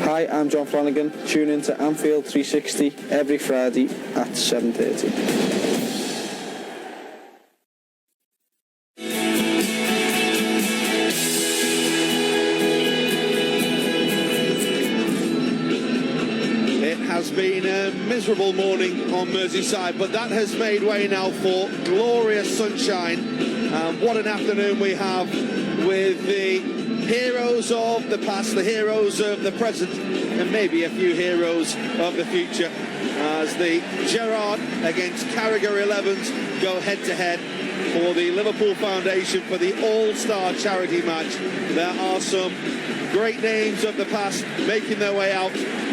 Hi, I'm John Flanagan. Tune in to Anfield 360 every Friday at 7:30. Been a miserable morning on Merseyside, but that has made way now for glorious sunshine. What an afternoon we have with the heroes of the past, the heroes of the present, and maybe a few heroes of the future, as the Gerrard against Carrager 11s go head to head for the Liverpool Foundation for the All-Star charity match. There are some great names of the past making their way out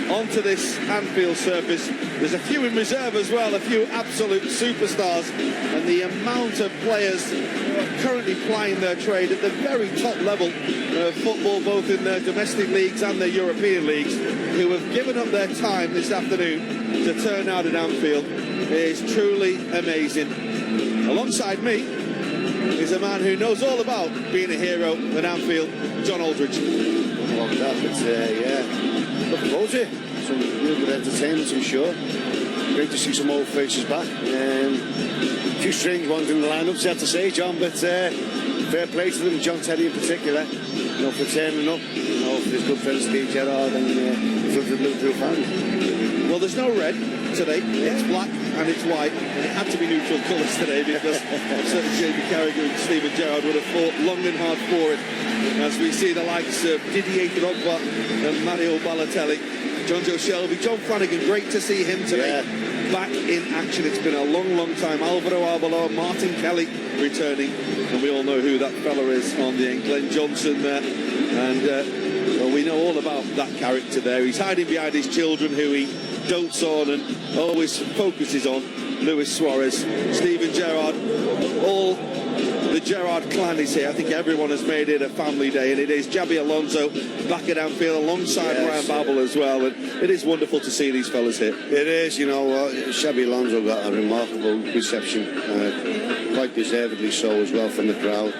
onto this Anfield surface. There's a few in reserve as well, a few absolute superstars, and the amount of players who are currently plying their trade at the very top level of football, both in their domestic leagues and their European leagues, who have given up their time this afternoon to turn out at Anfield, is truly amazing. Alongside me is a man who knows all about being a hero at Anfield, John Aldridge. Well, looking forward to it. Some real good entertainment, I'm sure. Great to see some old faces back. A few strange ones in the lineups, I have to say, John, but fair play to them, John Terry in particular, for turning up, for his good friend Steve Gerrard and for the Liverpool fans. Well, there's no red today. It's black and it's white, and it had to be neutral colours today because I'm certain Jamie Carrager and Steven Gerrard would have fought long and hard for it, as we see the likes of Didier Drogba and Mario Balotelli, John Joe Shelby, John Flanagan. Great to see him today back in action. It's been a long time. Alvaro Arbeloa, Martin Kelly returning, and we all know who that fella is on the end, Glenn Johnson there, and well, we know all about that character there. He's hiding behind his children, who he dotes on and always focuses on. Luis Suarez, Steven Gerrard, all the Gerrard clan is here. I think everyone has made it a family day, and it is. Xabi Alonso back at Anfield alongside Ryan Babel as well, and it is wonderful to see these fellas here. It is, Xabi Alonso got a remarkable reception, quite deservedly so as well from the crowd.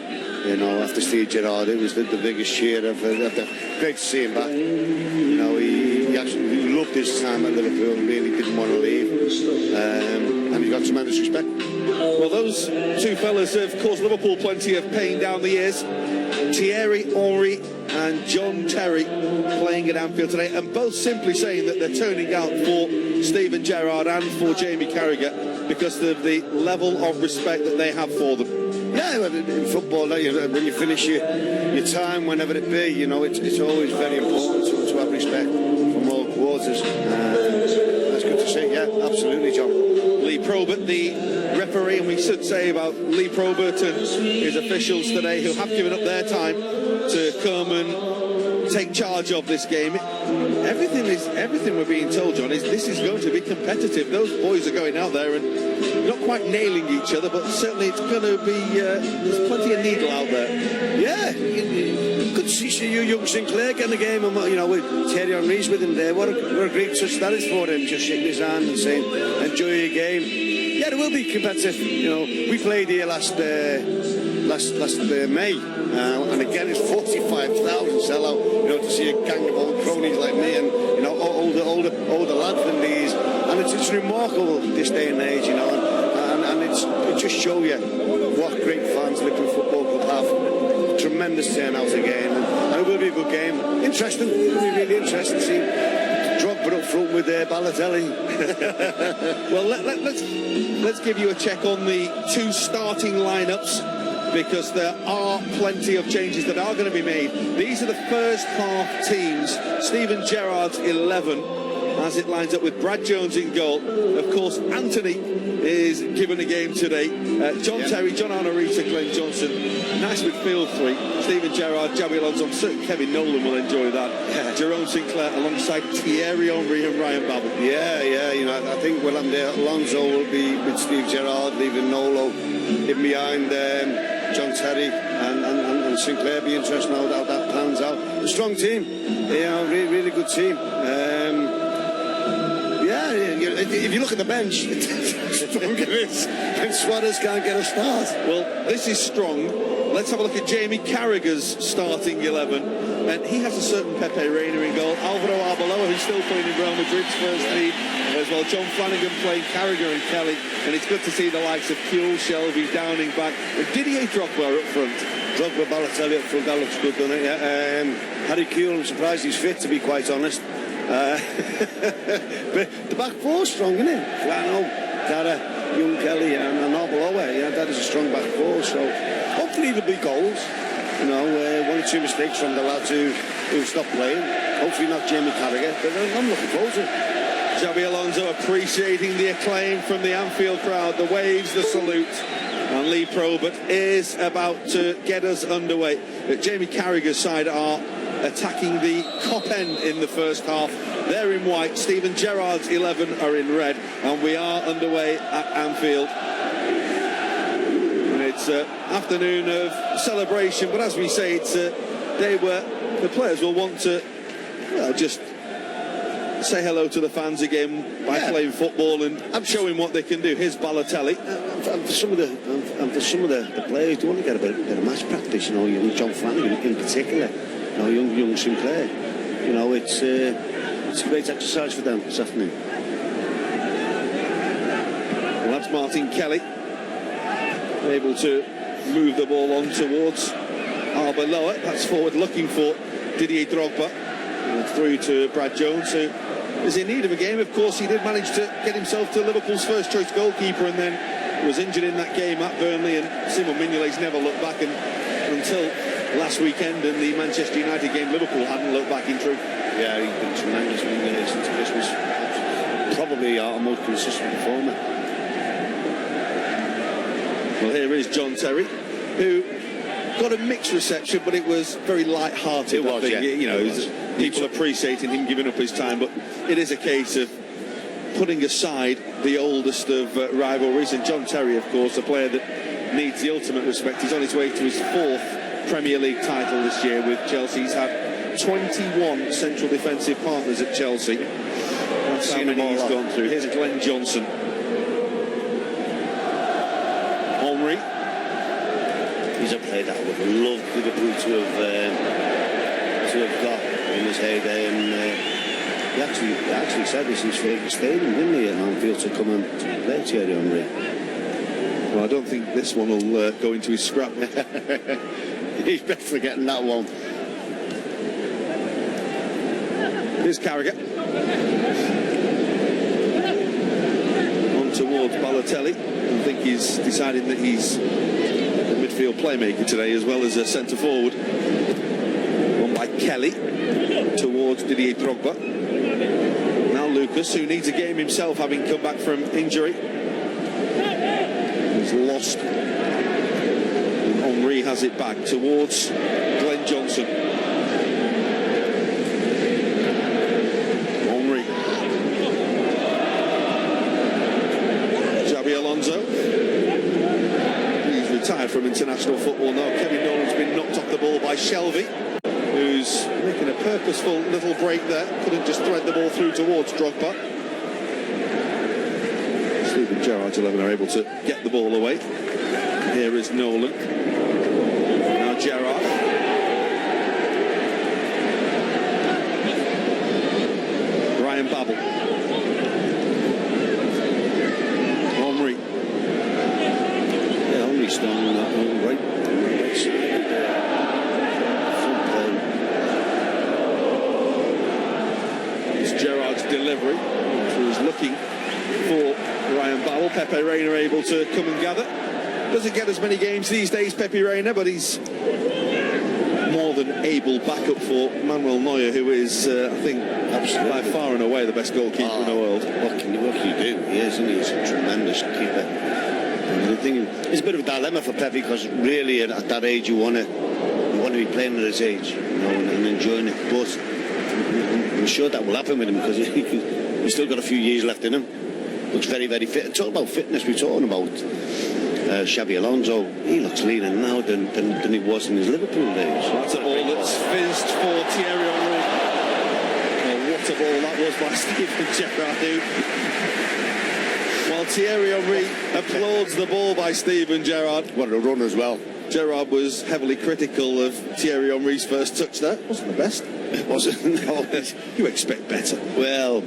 After Steve Gerrard, it was the biggest cheer of great to see him back. He actually loved his time at Liverpool and really didn't want to leave, and he got tremendous respect. Well, those two fellas have caused Liverpool plenty of pain down the years. Thierry Henry and John Terry playing at Anfield today, and both simply saying that they're turning out for Steven Gerrard and for Jamie Carragher because of the level of respect that they have for them. Yeah, in football, when you finish your time, whenever it be, it's always very important to have respect from all quarters. That's good to see, yeah, absolutely, John. Lee Probert, the referee, and we should say about Lee Probert and his officials today, who have given up their time to come and take charge of this game. Everything we're being told, John, is this is going to be competitive. Those boys are going out there and not quite nailing each other, but certainly it's going to be there's plenty of needle out there. Yeah, good to see you, young Sinclair, getting the game, and with Thierry Henry's with him there. What a great touch that is for him, just shaking his hand and saying, enjoy your game. Yeah, it will be competitive. We played here last May, and again it's 45,000 sellout. To see a gang of old cronies like me and older lads than these, and it's remarkable this day and age, and it just shows you what great fans Liverpool Football Club have. Tremendous turnout again, and it will be a good game. Interesting, it'll be really interesting to see Drogba up front with Balotelli. Well, let's give you a check on the two starting lineups, because there are plenty of changes that are going to be made. These are the first half teams. Steven Gerrard's 11, as it lines up with Brad Jones in goal. Of course, Anthony is given a game today. John Terry, John Arnorita, Glenn Johnson. Nice midfield three. Steven Gerrard, Xabi Alonso. I'm certain Kevin Nolan will enjoy that. Jerome Sinclair alongside Thierry Henry and Ryan Babel. I think Alonso will be with Steve Gerrard, leaving Nolo in behind John Terry and Sinclair. Be interesting how that plans out. A strong team, really good team. If you look at the bench, it's stronger and Suarez can't get a start. Well, this is strong. Let's have a look at Jamie Carragher's starting 11, and he has a certain Pepe Reina in goal. Alvaro Arbeloa Madrid's first team as well. John Flanagan playing Carrager and Kelly, and it's good to see the likes of Kuehl, Shelby, Downing back, and Didier Drogba up front. Drogba, Balotelli up front, that looks good, doesn't it? Yeah. Harry Kuehl, I'm surprised he's fit, to be quite honest. But the back four's strong, isn't it? Flano, Dara, Young Kelly, and Arbeloa. Yeah, that is a strong back four. So hopefully there'll be goals. You know, 1 or 2 mistakes from the lads who stopped playing. Hopefully not Jamie Carrager, but I'm looking forward to it. Xabi Alonso appreciating the acclaim from the Anfield crowd, the waves, the salute. And Lee Probert is about to get us underway. Jamie Carragher's side are attacking the Kop end in the first half. They're in white. Steven Gerrard's 11 are in red. And we are underway at Anfield. And it's an afternoon of celebration. But as we say, it's a day where the players will want to, well, just say hello to the fans again by playing football and showing what they can do. Here's Balotelli. For some of the players, they want to get a bit of match practice. You know, young John Flanagan in particular. You know, young Sinclair. You know, it's a great exercise for them this afternoon. Well, that's Martin Kelly, able to move the ball on towards Arbeloa. That's forward looking for Didier Drogba. And through to Brad Jones, who is in need of a game. Of course, he did manage to get himself to Liverpool's first choice goalkeeper and then was injured in that game at Burnley, and Simon Mignolet's never looked back, and until last weekend in the Manchester United game, Liverpool hadn't looked back in truth. Yeah, he's been tremendous since Christmas. Probably our most consistent performer. Well, here is John Terry, who got a mixed reception, but it was very light-hearted. It was, I think. You know, people appreciating him giving up his time, but it is a case of putting aside the oldest of rivalries. And John Terry, of course, a player that needs the ultimate respect. He's on his way to his 4th Premier League title this year with Chelsea. He's had 21 central defensive partners at Chelsea. That's how many he's gone through. Here's Glenn Johnson. Henry. He's a player that I would have loved Liverpool to have got in his heyday, and he actually said this in his favourite stadium, didn't he, at Anfield, to come and play Thierry Henry. Well, I don't think this one will go into his scrap. He's better forgetting that one. Here's Carragher. On towards Balotelli. I think he's deciding that he's a midfield playmaker today as well as a centre forward. One by Kelly towards Didier Drogba. Now Lucas, who needs a game himself, having come back from injury. He's lost. Henry has it back towards Glenn Johnson. Henry. Xabi Alonso. He's retired from international football now. Kevin Nolan's been knocked off the ball by Shelby, who's making a purposeful little break there. Couldn't just thread the ball through towards Drogba. Steven Gerrard's 11 are able to get the ball away. Here is Nolan. Now Gerrard. Ryan Babel. Henry. Yeah, Henry's standing on that right side. It's Gerrard's delivery. He was looking for Ryan Babel. Pepe Reina able to come and gather. Doesn't get as many games these days, Pepe Reina, but he's more than able backup for Manuel Neuer, who is, I think, absolutely by far and away the best goalkeeper in the world. What can you do? He is, and he's a tremendous keeper. And the thing, it's a bit of a dilemma for Pepe, because really at that age you want to be playing at his age, you know, and enjoying it. But I'm sure that will happen with him, because he's still got a few years left in him. Looks very, very fit. Talk about fitness, we're talking about Xabi Alonso. He looks leaner now than he was in his Liverpool days. That's a ball that's fizzed for Thierry Henry. Oh, what a ball that was by Steven Gerrard. While Thierry Henry applauds the ball by Steven Gerrard. What a run as well. Gerrard was heavily critical of Thierry Henry's first touch there. Wasn't the best. It wasn't. No. You expect better. Well,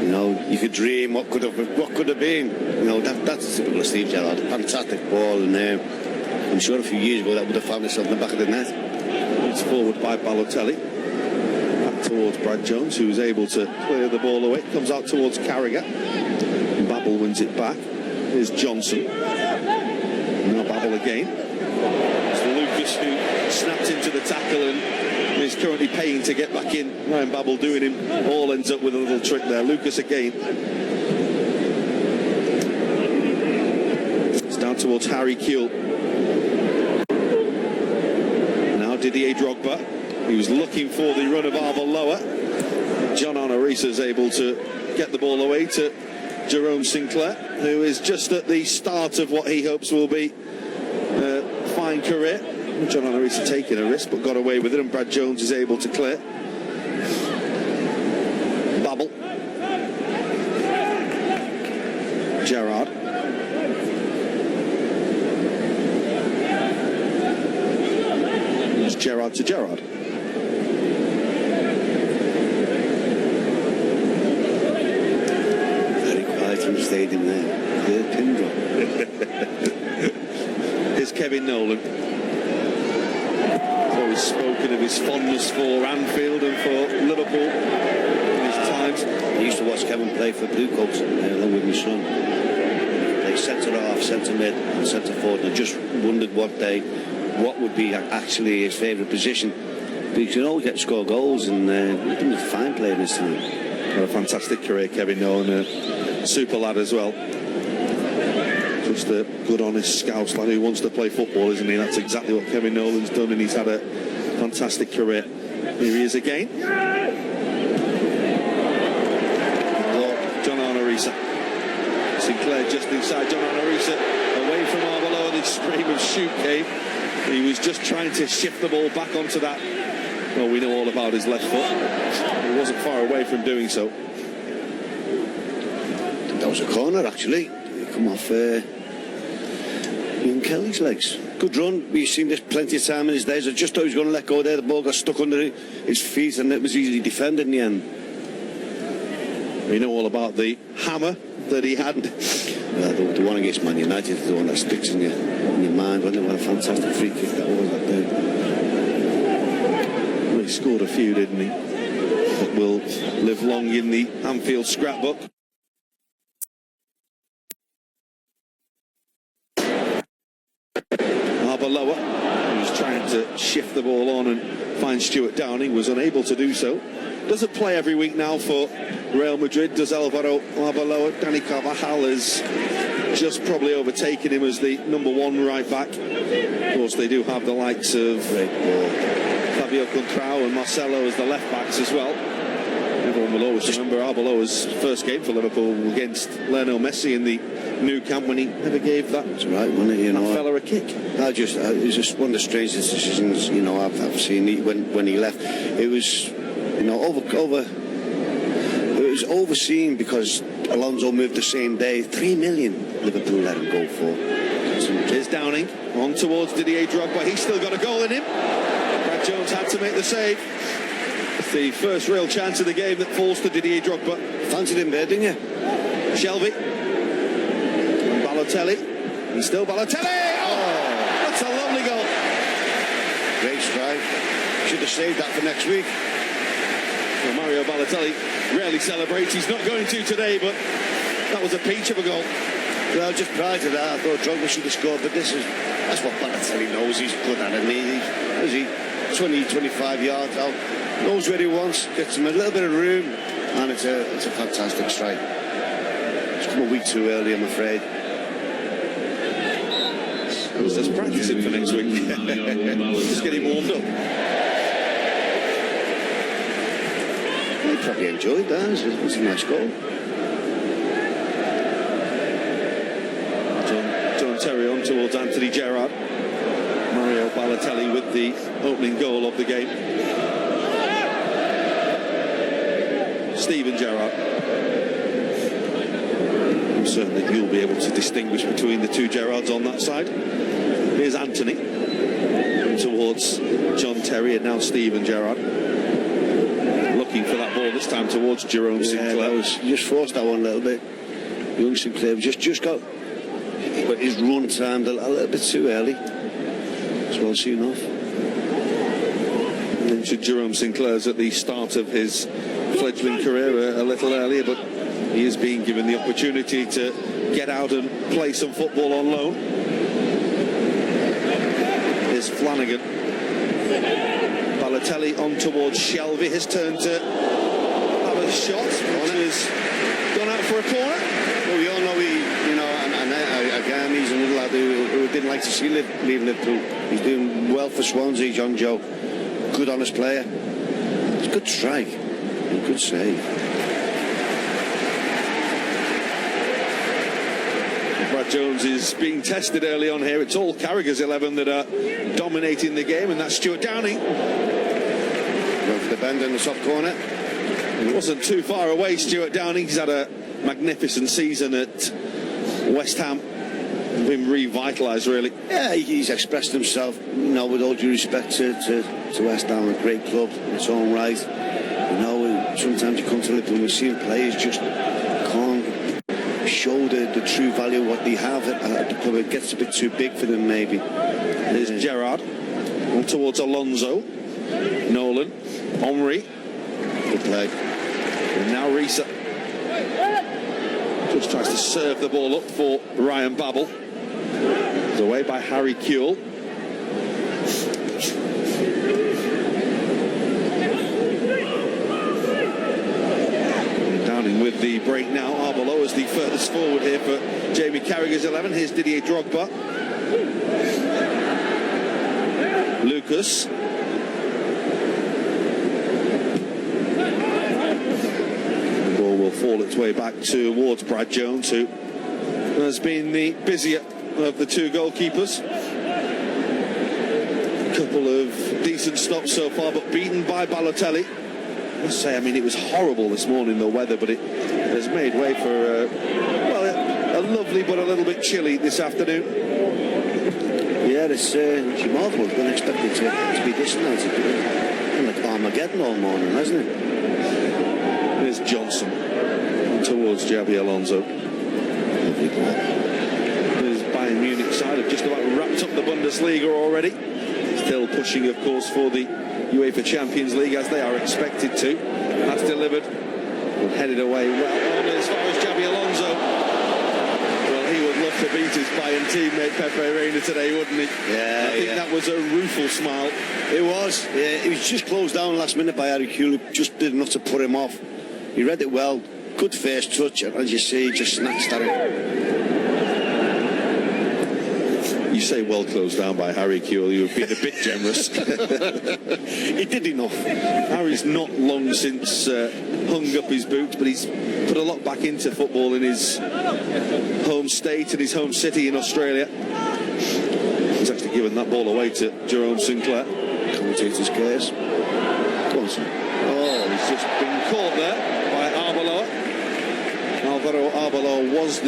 You know, you could dream what could have been. You know, that's typical of Steve Gerrard. Fantastic ball, and I'm sure a few years ago that would have found itself in the back of the net. It's forward by Balotelli. Back towards Brad Jones, who is able to clear the ball away. Comes out towards Carrager. Babel wins it back. Here's Johnson. Now Babel again. It's Lucas who snapped into the tackle and is currently paying to get back in. Ryan Babel doing him all, ends up with a little trick there. Lucas again. It's down towards Harry Kewell. Now Didier Drogba. He was looking for the run of Arbeloa. John Onorisa is able to get the ball away to Jerome Sinclair, who is just at the start of what he hopes will be a fine career. John Onorisa taking a risk but got away with it, and Brad Jones is able to clear. Babel. Gerrard. It's Gerrard to Gerrard. From the stadium there. The pin drop. Here's Kevin Nolan. He's always spoken of his fondness for Anfield and for Liverpool in his times. I used to watch Kevin play for Blue Coats along with my son. They centre half, centre mid and centre forward, and I just wondered what would be actually his favourite position, because you know he gets to score goals, and he's been a fine player this time. What a fantastic career, Kevin Nolan. Super lad as well. Just a good, honest Scouse lad who wants to play football, isn't he? That's exactly what Kevin Nolan's done, and he's had a fantastic career. Here he is again. John Onorisa. Sinclair just inside John Onorisa, away from Arbeloa. The stream of shoot came. He was just trying to shift the ball back onto that. Well, we know all about his left foot. He wasn't far away from doing so. That was a corner, actually. Come off Ian Kelly's legs. Good run. We've seen this plenty of time in his days. I just thought he was going to let go there. The ball got stuck under his feet, and it was easily defended in the end. We know all about the hammer that he had. The one against Man United is the one that sticks in your mind. What a fantastic free kick that was that day. Well, he scored a few, didn't he? That will live long in the Anfield scrapbook. Arbeloa, who was trying to shift the ball on and find Stuart Downing, was unable to do so. Doesn't play every week now for Real Madrid, does Alvaro Arbeloa. Danny Carvajal has just probably overtaken him as the number one right back. Of course, they do have the likes of Fabio Contrao and Marcelo as the left backs as well. Everyone will always remember Arbeloa's first game for Liverpool against Lionel Messi in the Nou Camp, when he never gave that fella a kick. It was just one of the strangest decisions, you know, I've seen when he left. It was, you know, it was overseen because Alonso moved the same day. 3 million Liverpool let him go for. Here's Downing on towards Didier Drogba. He's still got a goal in him. Brad Jones had to make the save. It's the first real chance of the game that falls to Didier Drogba. Fancied him there, didn't you? Shelby. And Balotelli. And still Balotelli. Oh, that's a lovely goal. Great strike. Should have saved that for next week. Well, Mario Balotelli rarely celebrates. He's not going to today, but that was a peach of a goal. Well, just prior to that, I thought Drogba should have scored, but that's what Balotelli knows. He's good at it. He's 20, 25 yards out, knows where he wants, gets him a little bit of room, and it's a fantastic strike. It's come a week too early, I'm afraid. I was just practicing for next week. Just getting warmed up. He probably enjoyed that. It was a nice goal. John Terry on towards Anthony Gerrard. Mario Balotelli with the opening goal of the game. Steven Gerrard. I'm certain that you'll be able to distinguish between the two Gerrards on that side. Here's Anthony towards John Terry, and now Steven Gerrard. looking for that ball this time towards Jerome Sinclair. He just forced that one a little bit. Young Sinclair just got his run timed a little bit too early. As well soon off. Mentioned Jerome Sinclair's at the start of his fledgling career a little earlier, but he is being given the opportunity to get out and play some football on loan. Here's Flanagan. Balotelli on towards Shelby. His turn to have a shot, which has gone out for a corner. Well, we all know again, he's another lad who didn't like to see leave Liverpool. He's doing well for Swansea, John Joe. Good, honest player. It's a good strike. A good save. Brad Jones is being tested early on here. It's all Carrager's 11 that are dominating the game, and that's Stuart Downing. Going for the bend in the top corner. It wasn't too far away, Stuart Downing. He's had a magnificent season at West Ham. Been revitalised, really. Yeah, he's expressed himself, with all due respect to West Ham, a great club in its own right. Sometimes you come to Liverpool and we see players just can't show the true value of what they have at the club. It gets a bit too big for them, maybe. There's Gerrard on towards Alonso. Nolan, Henry. Good play. And now Risa just tries to serve the ball up for Ryan Babel. It's away by Harry Kewell. Downing with the break now. Arbeloa is the furthest forward here for Jamie Carragher's 11. Here's Didier Drogba. Lucas. The ball will fall its way back towards Brad Jones, who has been the busier of the two goalkeepers. A couple of decent stops so far, but beaten by Balotelli. I must say, it was horrible this morning, the weather, but it has made way for a lovely but a little bit chilly this afternoon. Yeah, it's remarkable. Don't expect it to be this now. It's been like Armageddon all morning, hasn't it? There's Johnson towards Xabi Alonso. There's Bayern Munich side have just about wrapped up the Bundesliga already. Still pushing, of course, for the UEFA Champions League, as they are expected to. That's delivered and headed away well on as far as Xabi Alonso. Well, he would love to beat his Bayern teammate Pepe Reina today, wouldn't he? Yeah, I think that was a rueful smile. It was. Yeah, it was just closed down last minute by Harry Kewell. Just did enough to put him off. He read it well. Good first touch, and as you see, he just snatched at it. You say well closed down by Harry Kewell, you've been a bit generous. He did enough. Harry's not long since hung up his boots, but he's put a lot back into football in his home state and his home city in Australia. He's actually given that ball away to Jerome Sinclair. Commentator's curse. Go on, son. Oh, he's just been caught there by Arbeloa. Alvaro Arbeloa was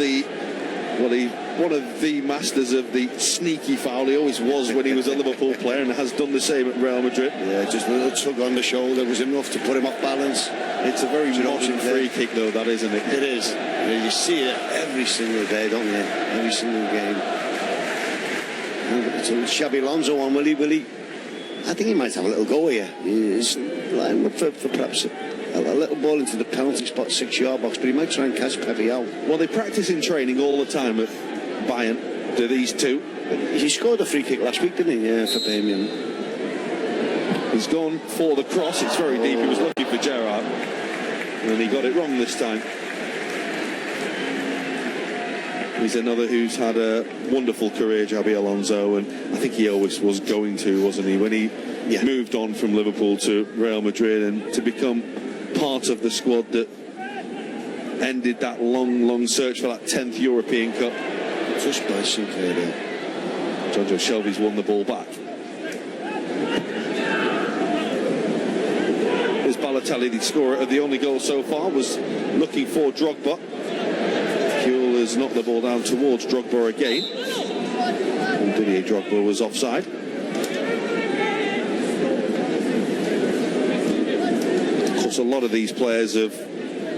one of the masters of the sneaky foul. He always was when he was a Liverpool player, and has done the same at Real Madrid. Yeah, just a little tug on the shoulder was enough to put him off balance. It's a very modern free kick, though, that, isn't it? It is. You see it every single day, don't you? Every single game. So Xabi Alonso on, will he? I think he might have a little go here. He's lining up for perhaps a little ball into the penalty spot, 6-yard box, but he might try and catch Pepe out. Well, they practice in training all the time at Bayern, do these two. He scored a free kick last week, didn't he, for Bayern? He's gone for the cross. It's very deep. He was looking for Gerrard, and he got it wrong this time. He's another who's had a wonderful career, Xabi Alonso, and I think he always was going to, wasn't he, when he moved on from Liverpool to Real Madrid, and to become part of the squad that ended that long search for that 10th European Cup. Just by Sinclair there. Jonjo Shelby's won the ball back. There's Balotelli, the scorer of the only goal so far, was looking for Drogba. Kewell has knocked the ball down towards Drogba again. And Didier Drogba was offside. course, a lot of these players have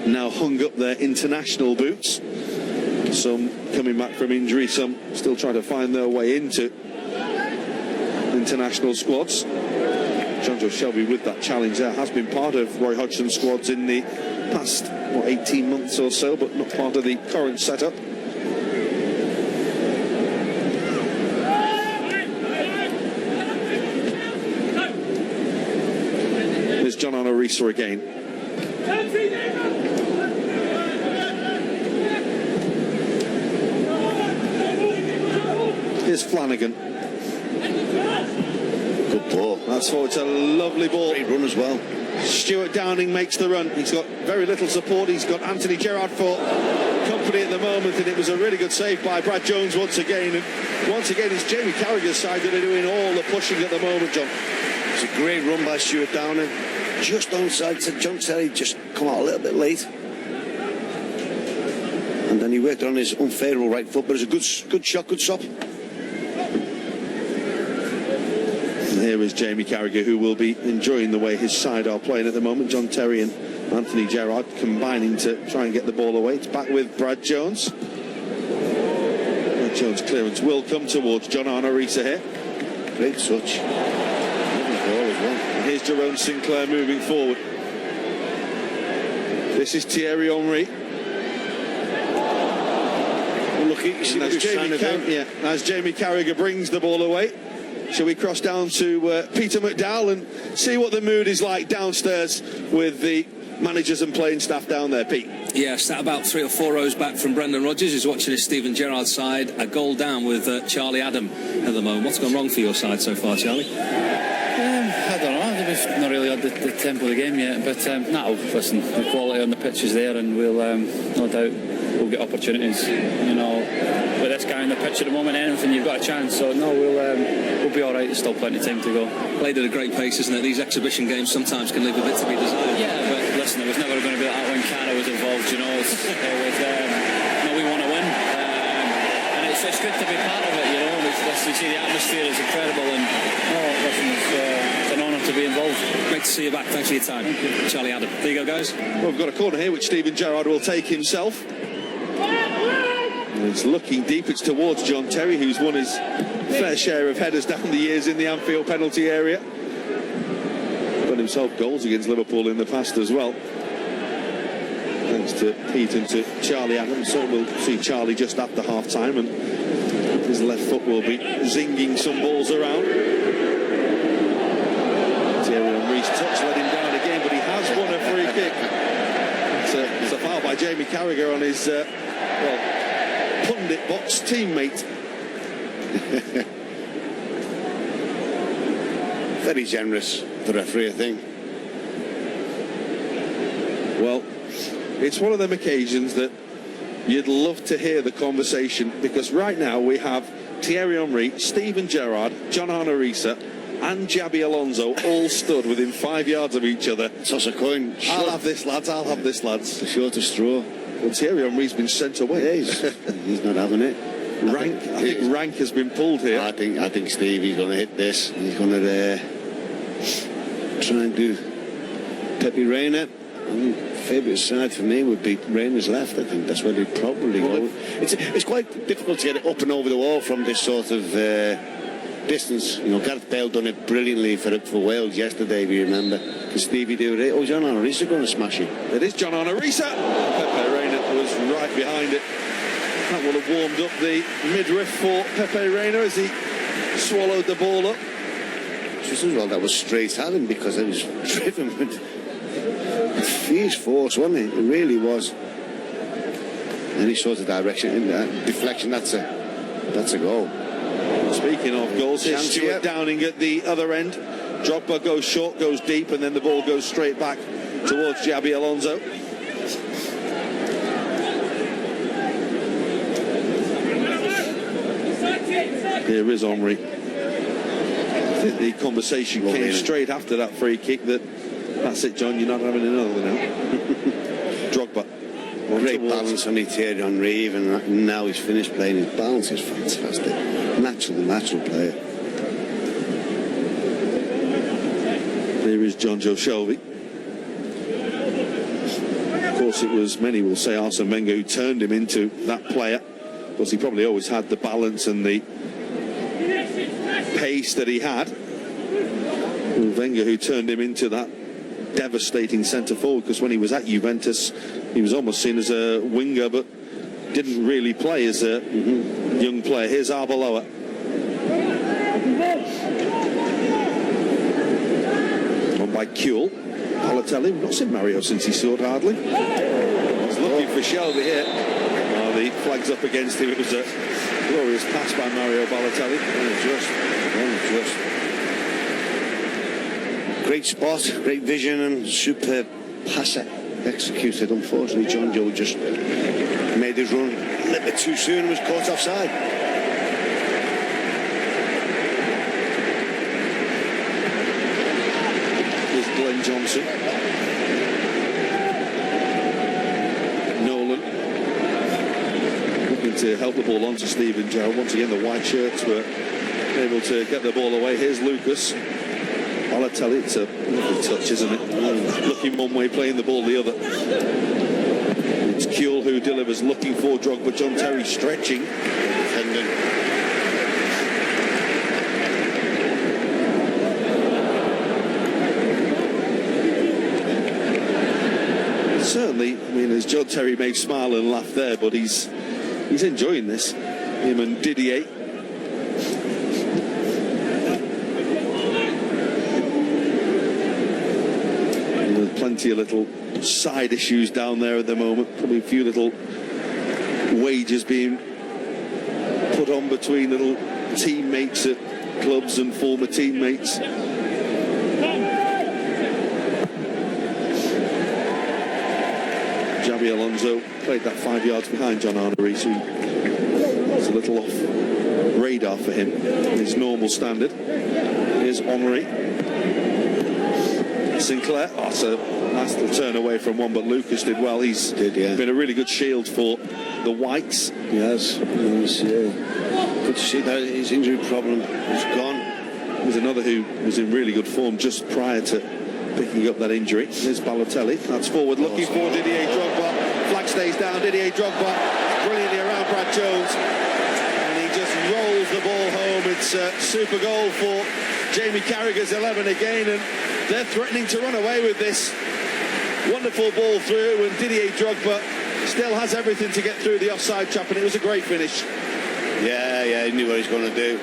now hung up their international boots. Some coming back from injury, some still trying to find their way into international squads. Jonjo Shelby with that challenge there has been part of Roy Hodgson's squads in the past 18 months or so, but not part of the current setup. There's John Arisa again. Here's Flanagan. Good ball. That's forward. It's a lovely ball. Great run as well. Stuart Downing makes the run. He's got very little support. He's got Anthony Gerrard for company at the moment, and it was a really good save by Brad Jones once again. And once again, it's Jamie Carrager's side that are doing all the pushing at the moment, John. It's a great run by Stuart Downing. Just onside. John Terry just come out a little bit late. And then he worked on his unfavourable right foot, but it's a good shot, good stop. And here is Jamie Carragher, who will be enjoying the way his side are playing at the moment. John Terry and Anthony Gerrard combining to try and get the ball away. It's back with Brad Jones. Brad Jones' clearance will come towards John Arisa here. Great touch. And here's Jerome Sinclair moving forward. This is Thierry Henry. As Jamie Carragher brings the ball away, shall we cross down to Peter McDowell and see what the mood is like downstairs with the managers and playing staff down there, Pete? Yeah, sat about 3 or 4 rows back from Brendan Rodgers, who's watching his Stephen Gerrard side. A goal down with Charlie Adam at the moment. What's gone wrong for your side so far, Charlie? I don't know. We've not really had the tempo of the game yet, but listen, the quality on the pitch is there, and we'll no doubt we'll get opportunities. You know, with this guy on the pitch at the moment, anything you've got a chance. So no, we'll be all right. There's still plenty of time to go. Played at a great pace, isn't it? These exhibition games sometimes can leave a bit to be desired. Yeah, but listen, it was never going to be like that when Cara was involved. You know, we want to win, and it's good to be part of it. You know, you see the atmosphere is incredible, and it's an honour to be involved. Great to see you back. Thanks for your time. Thank you. Charlie Adam. There you go, guys. Well, we've got a corner here which Stephen Gerrard will take himself. And it's looking deep. It's towards John Terry, who's won his fair share of headers down the years in the Anfield penalty area. Got himself goals against Liverpool in the past as well. Thanks to Pete and to Charlie Adams. So we'll see Charlie just after half-time, and his left foot will be zinging some balls around. Thierry Henry's touch let him down again, but he has won a free kick. It's a foul by Jamie Carragher on his pundit box teammate. Very generous, the referee, I think. Well, it's one of them occasions that you'd love to hear the conversation, because right now we have Thierry Henry, Stephen Gerrard, John Arisa and Xabi Alonso all stood within 5 yards of each other. Toss a coin. I'll have this, lads. I'll have this, lads. The shortest straw. Well, Thierry Henry's been sent away. Yeah, he's not having it. I think rank has been pulled here. I think Stevie's going to hit this. He's going to try and do Pepe Reina. Favourite side for me would be Reina's left. I think that's where they'd probably go. It's quite difficult to get it up and over the wall from this sort of distance. You know, Gareth Bale done it brilliantly for Wales yesterday, if you remember. Can Stevie do it? Oh, John Arisa going to smash it. It is John Arisa. Pepe Reina was right behind it. That would have warmed up the midriff for Pepe Reina as he swallowed the ball up. Just as well that was straight at him, because it was driven with fierce force, wasn't it? It really was. Any sort of direction in that deflection, that's a goal. Speaking of goals, here's Stuart Downing at the other end. Drogba goes short, goes deep, and then the ball goes straight back towards Xabi Alonso. Here is Henry. I think the conversation came straight after that free kick that that's it, John, you're not having another now. Drogba. Great balance on Thierry Henry, even now he's finished playing. His balance is fantastic. Natural player. Here is Jonjo Shelby. course, it was, many will say, Arsene Wenger who turned him into that player. Because he probably always had the balance and the pace that he had. Wenger who turned him into that devastating centre forward, because when he was at Juventus he was almost seen as a winger but didn't really play as a young player. Here's Arbeloa. On by Kuhl. Balotelli. We've not seen Mario since he scored hardly. He's looking for Shelby here. The flag's up against him. It was a glorious pass by Mario Balotelli. Just great spot, great vision and superb passer executed. Unfortunately, John Joe just made his run a little bit too soon and was caught offside. Here's Glenn Johnson. Nolan looking to help the ball onto Steven Gerrard. Once again, the white shirts were able to get the ball away. Here's Lucas. Balotelli, it's a lovely touch, isn't it? Looking one way, playing the ball the other. It's Kuhl who delivers, looking for Drogba. John Terry stretching. Defending. Certainly, I mean, as John Terry may smile and laugh there, but he's enjoying this. Him and Didier. Plenty of little side issues down there at the moment. Probably a few little wagers being put on between little teammates at clubs and former teammates. Xabi Alonso played that 5 yards behind John Arnery, so it's a little off radar for him, his normal standard. Here's Henry. Sinclair, it's a nice little turn away from one, but Lucas did well. He's been a really good shield for the Whites. He has. Good to see that his injury problem is gone. There's another who was in really good form just prior to picking up that injury. There's Balotelli. That's forward looking for Didier Drogba. Flag stays down. Didier Drogba brilliantly around Brad Jones. And he just rolls the ball home. It's a super goal for Jamie Carragher's 11 again. And they're threatening to run away with this. Wonderful ball through, and Didier Drogba still has everything to get through the offside trap, and it was a great finish. Yeah, he knew what he was going to do.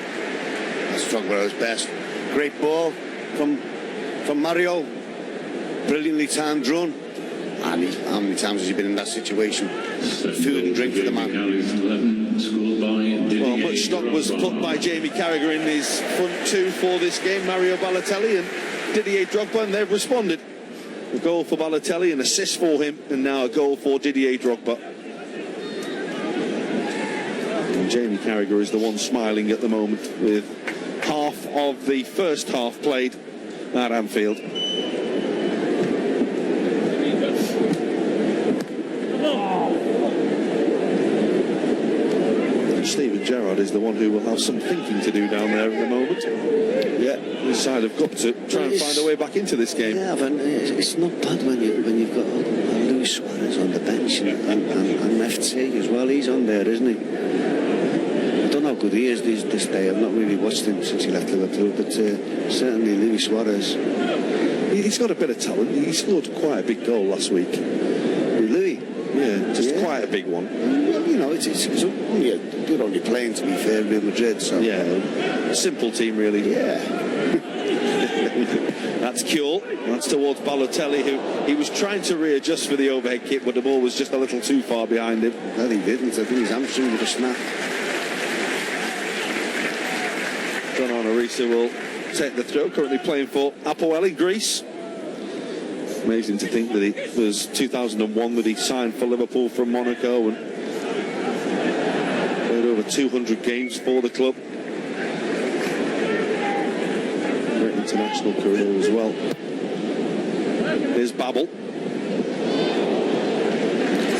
That's Drogba at his best. Great ball from Mario. Brilliantly timed run. And how many times has he been in that situation? Food and drink for the man. Well, much stock was put by Jamie Carragher in his front two for this game, Mario Balotelli and Didier Drogba, and they've responded. A goal for Balotelli, an assist for him, and now a goal for Didier Drogba. And Jamie Carragher is the one smiling at the moment, with half of the first half played at Anfield. Steven Gerrard is the one who will have some thinking to do down there at the moment. Yeah, his side have got to try and find a way back into this game. Yeah, but it's not bad when you've got Luis Suarez on the bench and FT as well. He's on there, isn't he? I don't know how good he is this day. I've not really watched him since he left Liverpool, but certainly Luis Suarez. He's got a bit of talent. He scored quite a big goal last week. Really? Yeah, just quite a big one. Well, you know, it's you're only playing, to be fair, Real Madrid, so... Yeah, simple team, really. Yeah. That's Kuhl. That's towards Balotelli, who he was trying to readjust for the overhead kick, but the ball was just a little too far behind him. No, he didn't. I think his hamstring would have snapped. John Arnery will take the throw, currently playing for Apoel in Greece. Amazing to think that it was 2001 that he signed for Liverpool from Monaco and played over 200 games for the club. Great international career as well. Here's Babel.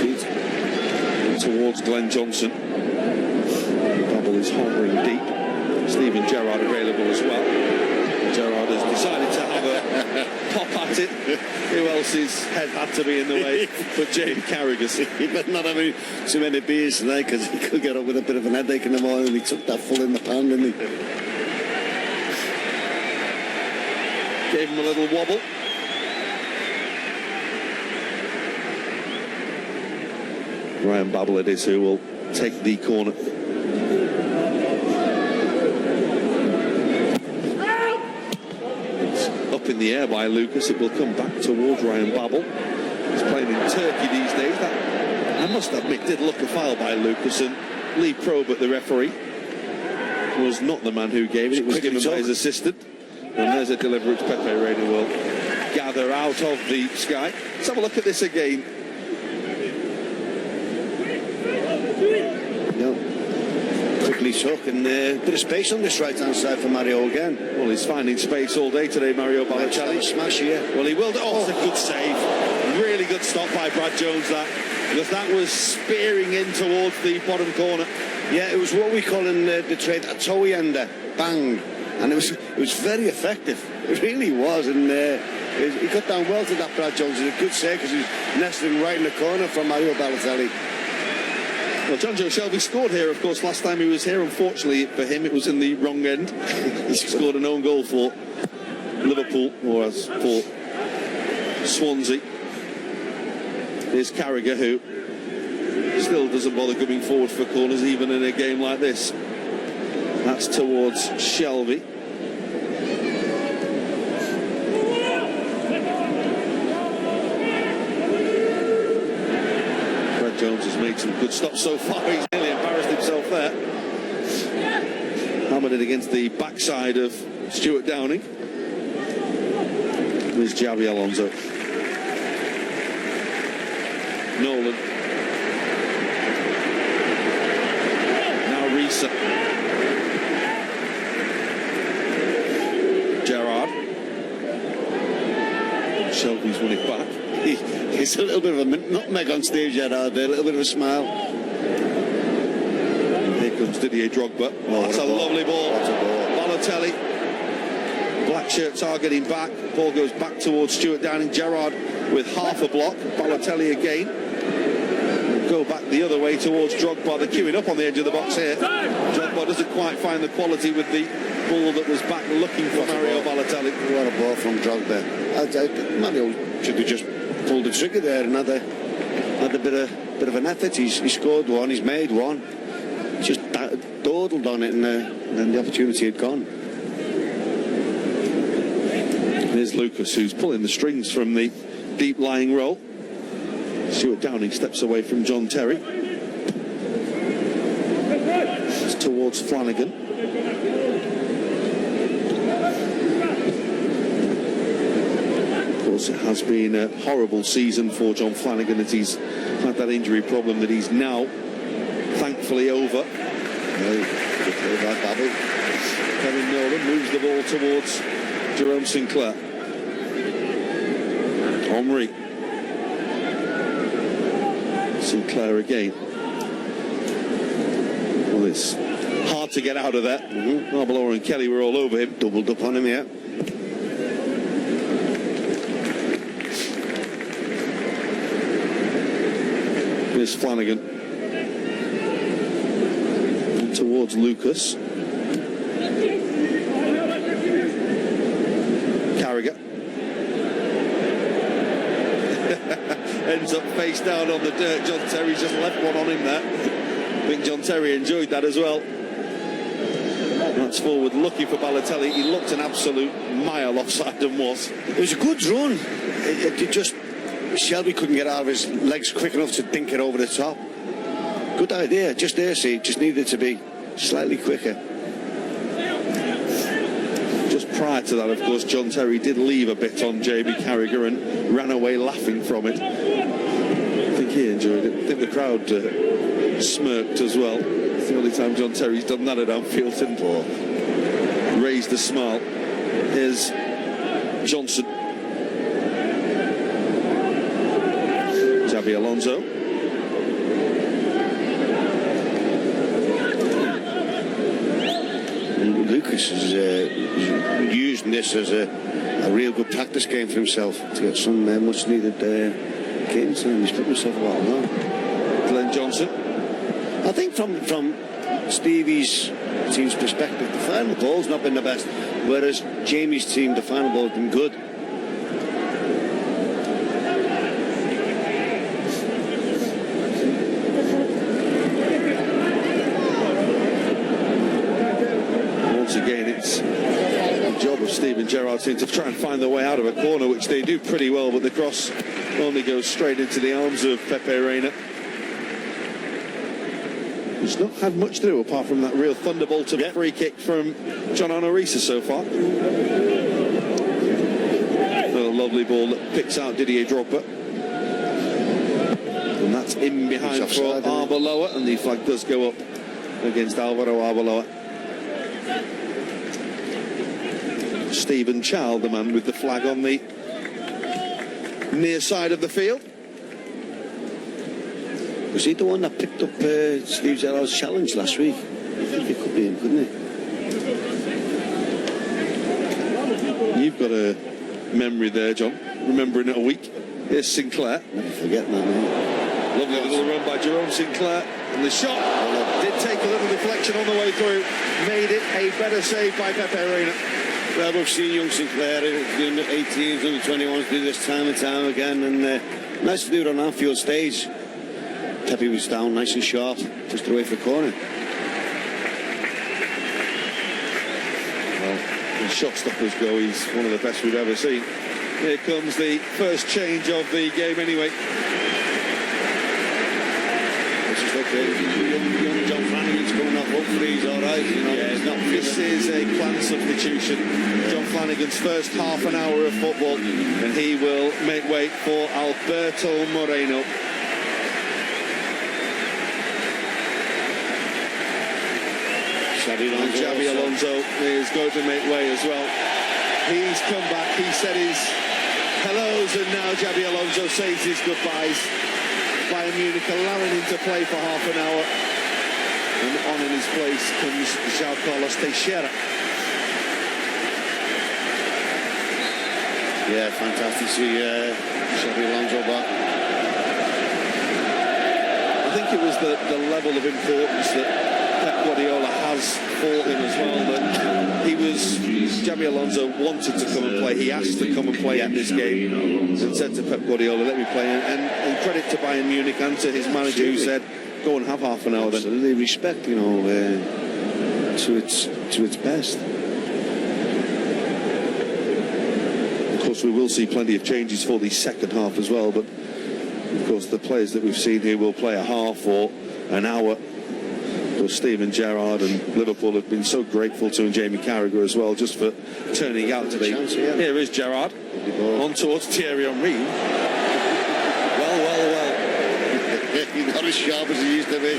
Feet towards Glenn Johnson. Babel is hovering deep. Steven Gerrard available as well. Gerrard has decided to have a pop at it. Who else's head had to be in the way but Jamie Carrager's? He better not having too many beers tonight, because he could get up with a bit of an headache in the morning. He took that full in the pan, didn't he? Gave him a little wobble. Ryan Babel it is who will take the corner. It's up in the air by Lucas. It will come back towards Ryan Babel. He's playing in Turkey these days. That, I must admit, did look a foul by Lucas, and Lee Probert, the referee, was not the man who gave it. It was given by his assistant. And there's a delivery which Pepe Reina will gather out of the sky. Let's have a look at this again. Quickly took, and a bit of space on this right-hand side for Mario again. Well, he's finding space all day today, Mario Balotelli. Smash here. Well, he will. Oh, it's a good save. Really good stop by Brad Jones, that. Because that was spearing in towards the bottom corner. Yeah, it was what we call in the trade a toe ender. Bang. And it was very effective. It really was. And he got down well to that, Brad Jones. It was a good save, because he's nestling right in the corner from Mario Balotelli. Well, John Joe Shelby scored here, of course, last time he was here. Unfortunately for him, it was in the wrong end. He scored an own goal for Liverpool, or as for Swansea. Here's Carrager, who still doesn't bother coming forward for corners, even in a game like this. That's towards Shelby. Jones has made some good stops so far. He's nearly embarrassed himself there. Hammered it against the backside of Stuart Downing. There's Xabi Alonso. Nolan. Now Risa. Gerrard. Shelby's won it back. It's a little bit of a nutmeg on stage, Gerrard there, a little bit of a smile. Here comes Didier Drogba. Oh, that's a lovely ball. What a ball. Balotelli. Black shirt targeting back. Ball goes back towards Stuart Downing. Gerrard with half a block. Balotelli again. Go back the other way towards Drogba. They're queuing up on the edge of the box here. Drogba doesn't quite find the quality with the ball that was back looking for Mario Balotelli. What a ball from Drogba. Mario should have just pulled the trigger there and had a bit of an effort. He scored one, he's made one. Just dawdled on it, and then the opportunity had gone. There's Lucas, who's pulling the strings from the deep lying roll. Stuart Downing steps away from John Terry. It's towards Flanagan. It has been a horrible season for John Flanagan, as he's had that injury problem that he's now thankfully over. Kevin Nolan moves the ball towards Jerome Sinclair. Henry. Sinclair again. Well, it's hard to get out of that. Arbeloa and Kelly were all over him. Doubled up on him, yeah. Here's Flanagan. And towards Lucas. Carrager. Ends up face down on the dirt. John Terry's just left one on him there. I think John Terry enjoyed that as well. That's forward looking for Balotelli. He looked an absolute mile offside and was. It was a good run. It just... Shelby couldn't get out of his legs quick enough to dink it over the top. Good idea, just there, see, just needed to be slightly quicker. Just prior to that, of course, John Terry did leave a bit on JB Carrager and ran away laughing from it. I think he enjoyed it. I think the crowd smirked as well. It's the only time John Terry's done that at Anfield and raised a smile. Here's Johnson. Xabi Alonso. And Lucas Lewis is using this as a real good practice game for himself to get some much needed gains, and he's put himself well now. Glenn Johnson. I think from Stevie's team's perspective, the final ball's not been the best, whereas Jamie's team, the final ball's been good. Once again, it's the job of Steven Gerrard to try and find their way out of a corner, which they do pretty well, but the cross only goes straight into the arms of Pepe Reina. He's not had much to do apart from that real thunderbolt of a free kick from John Onorisa so far. A lovely ball that picks out Didier Drogba. And that's in behind for Arbeloa, and the flag does go up against Alvaro Arbeloa. Stephen Child, the man with the flag on the near side of the field. Was he the one that picked up Steve Gerrard's challenge last week? I think it could be him, couldn't it? You've got a memory there, John. Remembering it a week. Here's Sinclair. Never forget that, man. Lovely little run by Jerome Sinclair. And the shot did take a little deflection on the way through. Made it a better save by Pepe Reina. Well, we've seen young Sinclair doing the 18s, under 21s, do this time and time again. And nice to do it on Anfield stage. Pepe was down nice and sharp, just away for the corner. Well, in shot stoppers go, he's one of the best we've ever seen. Here comes the first change of the game anyway. It's just okay. Young John Flanagan's coming off, hopefully he's all right. You know, he's not This is a planned substitution. John Flanagan's first half an hour of football, and he will make way for Alberto Moreno. Xabi Alonso is going to make way as well. He's come back, he said his hellos, and now Xabi Alonso says his goodbyes. Bayern Munich allowing him to play for half an hour, and on in his place comes João Carlos Teixeira. Yeah, fantastic to see Xabi Alonso back. I think it was the level of importance that Pep Guardiola has for him as well, that Xabi Alonso wanted to come and play. He asked to come and play in this game and said to Pep Guardiola, let me play. And credit to Bayern Munich and to his manager who said, go and have half an hour then. Absolutely, respect, you know, to its best. Of course, we will see plenty of changes for the second half as well, but of course the players that we've seen here will play a half or an hour. Steven Gerrard and Liverpool have been so grateful to Jamie Carrager as well, just for turning out today. Here is Gerrard on towards Thierry Henry. Well. He's not as sharp as he used to be.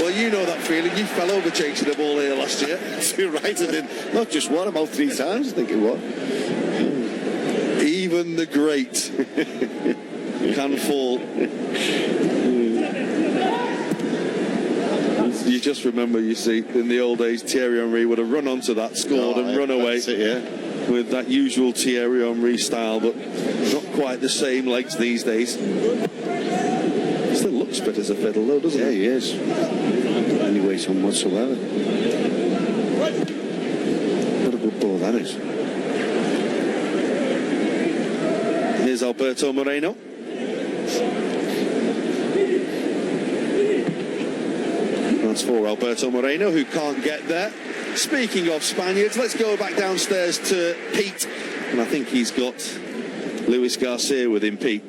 Well, you know that feeling. You fell over chasing the ball here last year. You're right, I did. Not just one, about 3 times, I think it was. Even the great can fall. You just remember, you see, in the old days, Thierry Henry would have run onto that, scored and run away with that usual Thierry Henry style, but not quite the same legs these days. Still looks fit as a fiddle, though, doesn't he? Yeah, he is. Not any weight on whatsoever. What a good ball that is. Here's Alberto Moreno. That's for Alberto Moreno, who can't get there. Speaking of Spaniards, let's go back downstairs to Pete. And I think he's got Luis Garcia with him, Pete.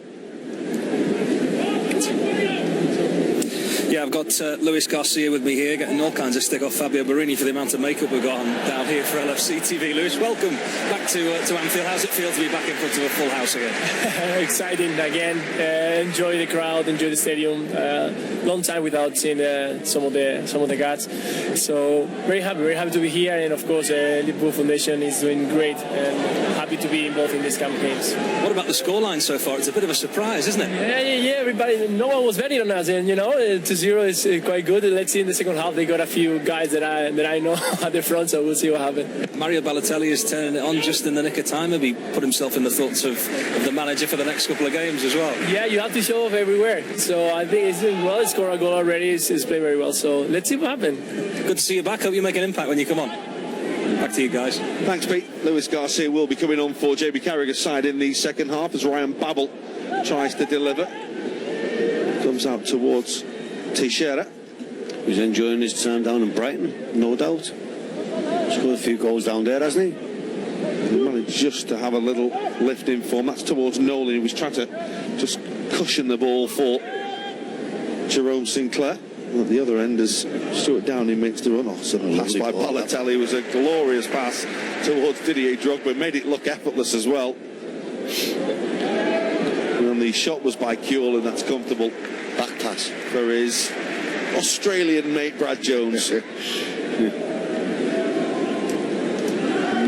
Yeah, I've got Luis Garcia with me here, getting all kinds of stick off Fabio Barini for the amount of makeup we've got on down here for LFC TV. Luis, welcome back to Anfield. How's it feel to be back in front of a full house again? Exciting again. Enjoy the crowd, enjoy the stadium. Long time without seeing some of the guys. So very happy to be here, and of course Liverpool Foundation is doing great, and happy to be involved in these campaigns. What about the scoreline so far? It's a bit of a surprise, isn't it? Yeah. Everybody, no one was betting on us, and 2-0 tomorrow is quite good. Let's see in the second half. They got a few guys that I know at the front, so we'll see what happens. Mario Balotelli is turning it on just in the nick of time. Maybe put himself in the thoughts of the manager for the next couple of games as well. Yeah, you have to show off everywhere. So I think he's doing well. He scored a goal already. He's playing very well. So let's see what happens. Good to see you back. Hope you make an impact when you come on. Back to you guys. Thanks, Pete. Lewis Garcia will be coming on for JB Carragher's side in the second half as Ryan Babel tries to deliver. Comes out towards Teixeira. He's enjoying his time down in Brighton, no doubt. Scored a few goals down there, hasn't he? He managed just to have a little lift in form. That's towards Nolan. He was trying to just cushion the ball for Jerome Sinclair. At the other end, as Stuart Downey makes the run off. So the pass by Balotelli was a glorious pass towards Didier Drogba. Made it look effortless as well. And the shot was by Kewell, and that's comfortable. Back pass for his Australian mate Brad Jones. And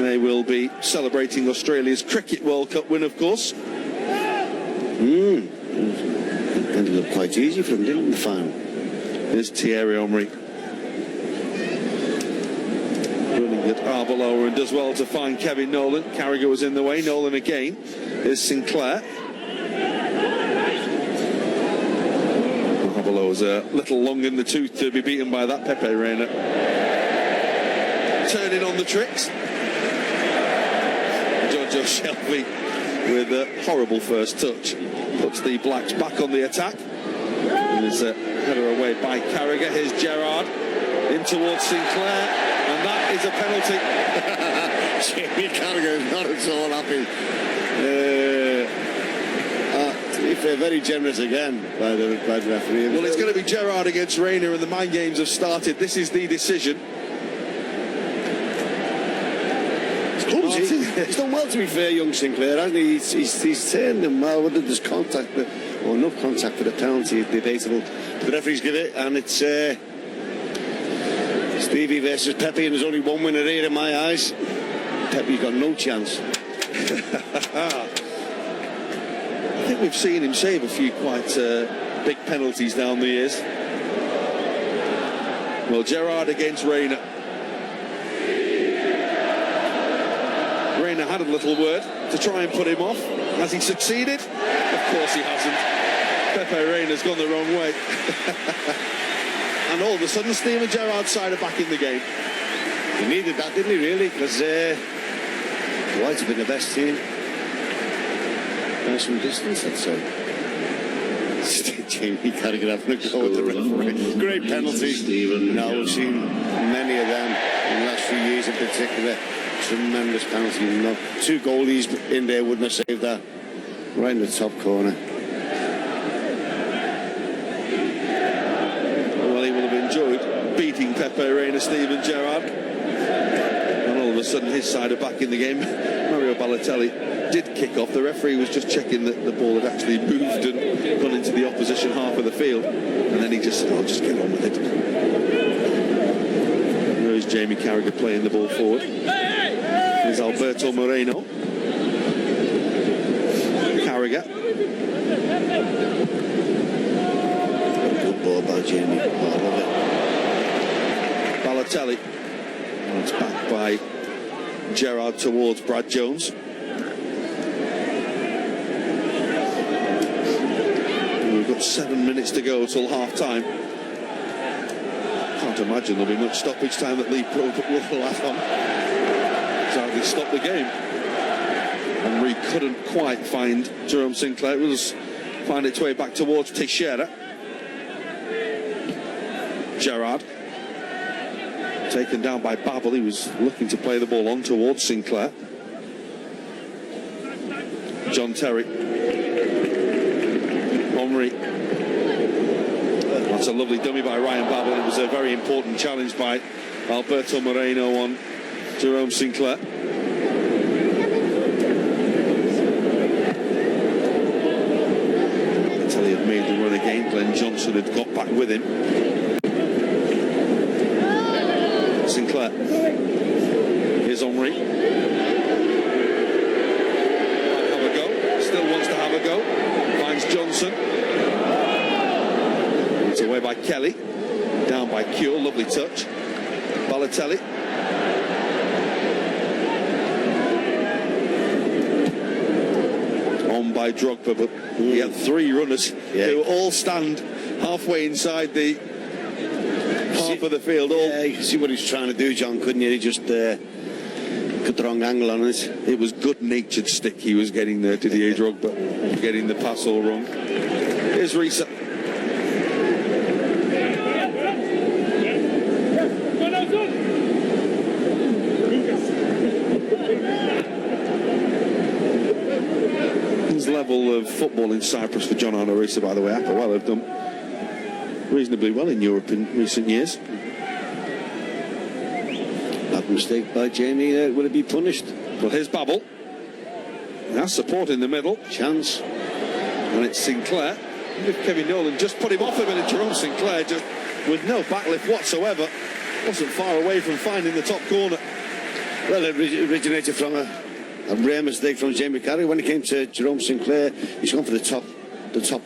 they will be celebrating Australia's Cricket World Cup win, of course. Ended up quite easy for him, didn't it, in the final? Here's Thierry Henry. Running at Arbeloa and does well to find Kevin Nolan. Carragher was in the way. Nolan again. Here's Sinclair. Arbeloa's a little long in the tooth to be beaten by that Pepe Reina. Turning on the tricks. Giorgio Shelby with a horrible first touch. Puts the Blacks back on the attack. And there's a header away by Carragher. Here's Gerrard in towards Sinclair, and that is a penalty. Jamie Carragher is not at all happy. To be fair, very generous again by the referee. Well, it's going to be Gerrard against Reina, and the mind games have started. This is the decision. He's done well, to be fair, young Sinclair, hasn't he? He's turned them well. Whether there's contact or enough contact for the penalty is debatable. The referees give it, and it's Stevie versus Pepe, and there's only one winner here in my eyes. Pepe's got no chance. I think we've seen him save a few quite big penalties down the years. Well, Gerrard against Reina. Reina had a little word to try and put him off. Has he succeeded? Of course he hasn't. Pepe Reina's gone the wrong way. And all of a sudden, Steven Gerrard's side are back in the game. He needed that, didn't he, really? Because the Whites have been the best team. Nice from distance, I'd say. Jamie Carragher having a go with the referee. Great penalty. Now we've seen many of them in the last few years in particular. Tremendous penalty. No, two goalies in there wouldn't have saved that. Right in the top corner. Well, he will have enjoyed beating Pepe Reina, Steven Gerrard. And all of a sudden his side are back in the game. Mario Balotelli did kick off. The referee was just checking that the ball had actually moved and gone into the opposition half of the field. And then he just said, I'll just get on with it. There's Jamie Carragher playing the ball forward. There's Alberto Moreno. Carragher. Good ball by Jamie. I love it. Balotelli. And it's back by Gerrard towards Brad Jones. And we've got 7 minutes to go till half time. Can't imagine there'll be much stoppage time that Lee Pro will have on. So they stopped the game. Henry couldn't quite find Jerome Sinclair. It was find its way back towards Teixeira. Gerrard taken down by Babel. He was looking to play the ball on towards Sinclair. John Terry. Henry. That's a lovely dummy by Ryan Babel. It was a very important challenge by Alberto Moreno on Jerome Sinclair. Until he had made the run again, Glenn Johnson had got back with him. Sinclair. Here's Henry. Might have a go. Still wants to have a go. Finds Johnson. It's away by Kelly. Down by Cure, lovely touch. Balotelli. On by Drogba, but he had 3 runners who all stand halfway inside the half of the field. Yeah, you can see what he's trying to do, John, couldn't you? He just got the wrong angle on it. It was good-natured stick he was getting there, Didier Drogba, getting the pass all wrong. Here's Risa. His level of football in Cyprus for John Arne Risa, by the way, Applewell have done reasonably well in Europe in recent years. That mistake by Jamie, will it be punished? Well, here's Babel. That's support in the middle. Chance. And it's Sinclair. If Kevin Nolan just put him off a minute, Jerome Sinclair, just with no backlift whatsoever, wasn't far away from finding the top corner. Well, it originated from a rare mistake from Jamie Carrager. When it came to Jerome Sinclair, he's gone for the top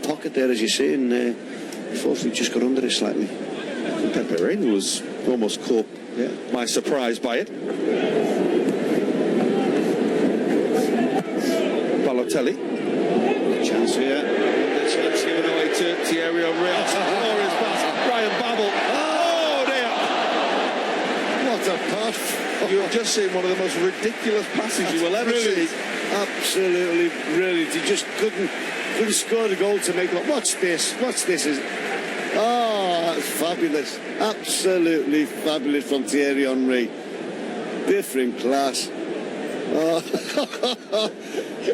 pocket there, as you see, and unfortunately just got under it slightly. And Pepe Reina was almost caught by surprise by it. Balotelli. Chance here. The chance given away to Thierry Henry. Glorious pass. Ryan Babel. Oh dear. What a pass. You've just seen one of the most ridiculous passes you will ever see. Absolutely brilliant. He just couldn't score the goal to make it. What's this? What's this? Oh, it's fabulous. Absolutely fabulous from Thierry Henry. Different class. Oh.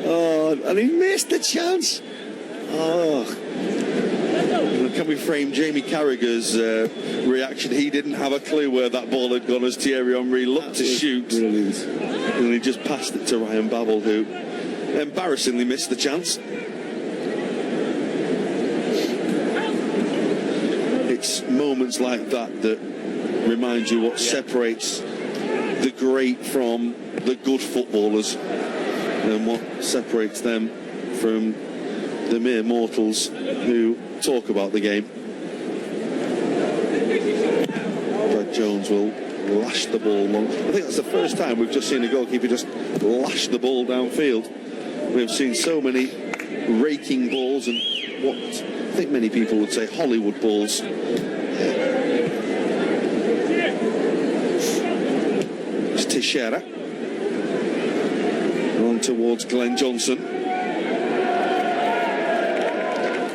Oh, and he missed the chance. Oh. Can we frame Jamie Carragher's reaction? He didn't have a clue where that ball had gone as Thierry Henry looked to shoot. Brilliant. And he just passed it to Ryan Babel, who embarrassingly missed the chance. It's moments like that that remind you what separates the great from the good footballers, and what separates them from the mere mortals who talk about the game. Brad Jones will lash the ball long. I think that's the first time we've just seen a goalkeeper just lash the ball downfield. We've seen so many raking balls and what I think many people would say Hollywood balls. It's Teixeira on towards Glenn Johnson.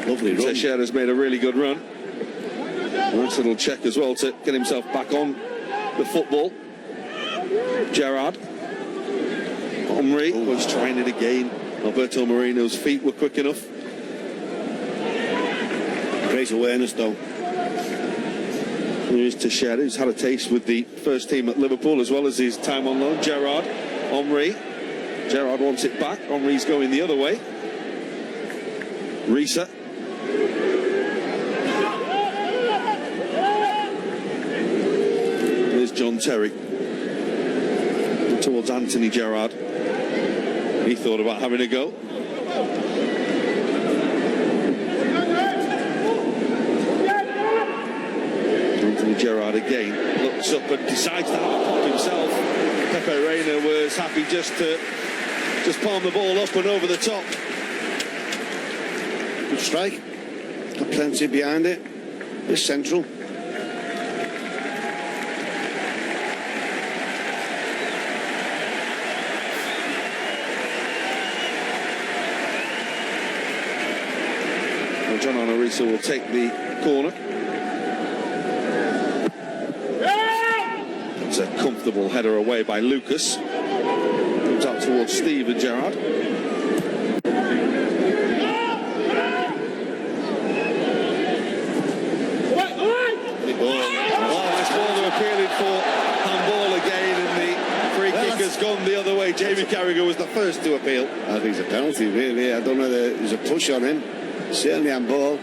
Lovely run. Teixeira's made a really good run. Nice little check as well to get himself back on the football. Gerrard. Henry was trying it again. Alberto Moreno's feet were quick enough. Great awareness though. Here's Teixeira, who's had a taste with the first team at Liverpool as well as his time on loan. Gerrard, Henry. Gerrard wants it back. Henry's going the other way. Risa. There's John Terry. Towards Anthony Gerrard. He thought about having a go. Anthony Gerrard again looks up and decides to have a pop himself. Pepe Reina was happy just to palm the ball up and over the top. Good strike. Got plenty behind it. It's central. John Arne Risa will take the corner. It's a comfortable header away by Lucas. Comes out towards Steve and Gerrard. Nice ball to appealing for handball again, and the free kick has gone the other way. Jamie Carragher was the first to appeal. I think it's a penalty, really. I don't know whether there's a push on him. Certainly on ball. I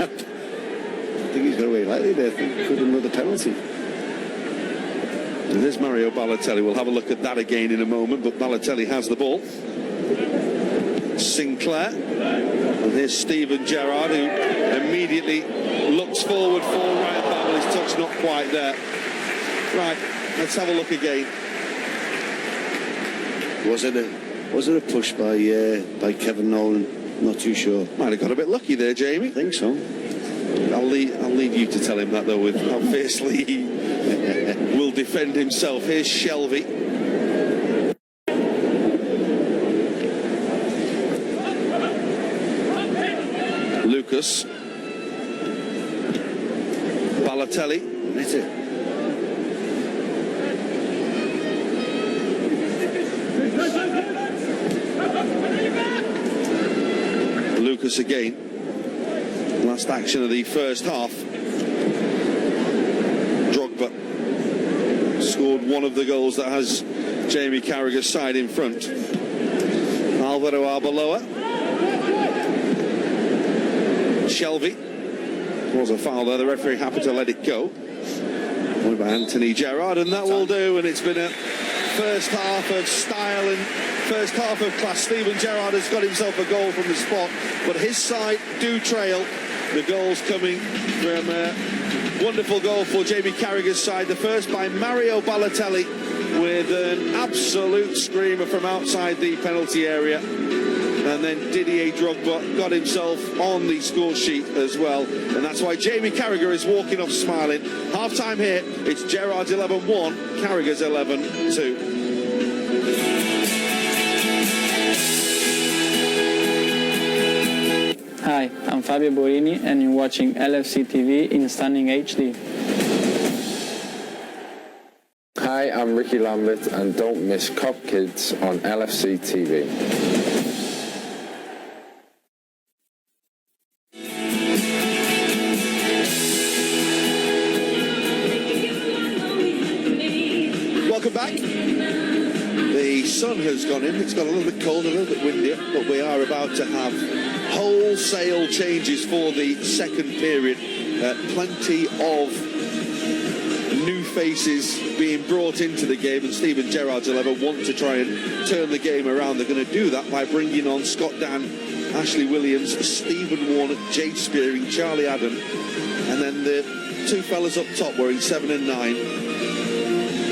think he's got away lightly there. I think could have another penalty. And there's Mario Balotelli. We'll have a look at that again in a moment, but Balotelli has the ball. Sinclair. And here's Steven Gerrard, who immediately looked chance forward for Ryan Babel. His touch not quite there. Right, let's have a look again. Was it a push by Kevin Nolan? Not too sure. Might have got a bit lucky there, Jamie. I think so. I'll leave you to tell him that, though, with how fiercely he will defend himself. Here's Shelby. Lucas. Balotelli. That's it. Lucas again. Last action of the first half. Drogba scored one of the goals that has Jamie Carragher's side in front. Alvaro Arbeloa. Shelby. Was a foul there. The referee happy to let it go. Won by Anthony Gerrard, and that will do. And it's been a first half of style and first half of class. Steven Gerrard has got himself a goal from the spot, but his side do trail. The goals coming from a wonderful goal for Jamie Carragher's side. The first by Mario Balotelli with an absolute screamer from outside the penalty area. And then Didier Drogba got himself on the score sheet as well. And that's why Jamie Carragher is walking off smiling. Half-time here, it's Gerrard's 11-1, Carragher's 11-2. Hi, I'm Fabio Borini and you're watching LFC TV in stunning HD. Hi, I'm Ricky Lambert and don't miss Cop Kids on LFC TV. Welcome back. The sun has gone in. It's got a little bit cold, a little bit windier, but we are about to have wholesale changes for the second period. Plenty of new faces being brought into the game, and Steven Gerrard's 11 want to try and turn the game around. They're going to do that by bringing on Scott Dan, Ashley Williams, Stephen Warnock, Jade Spearing, Charlie Adam, and then the two fellas up top wearing 7 and 9.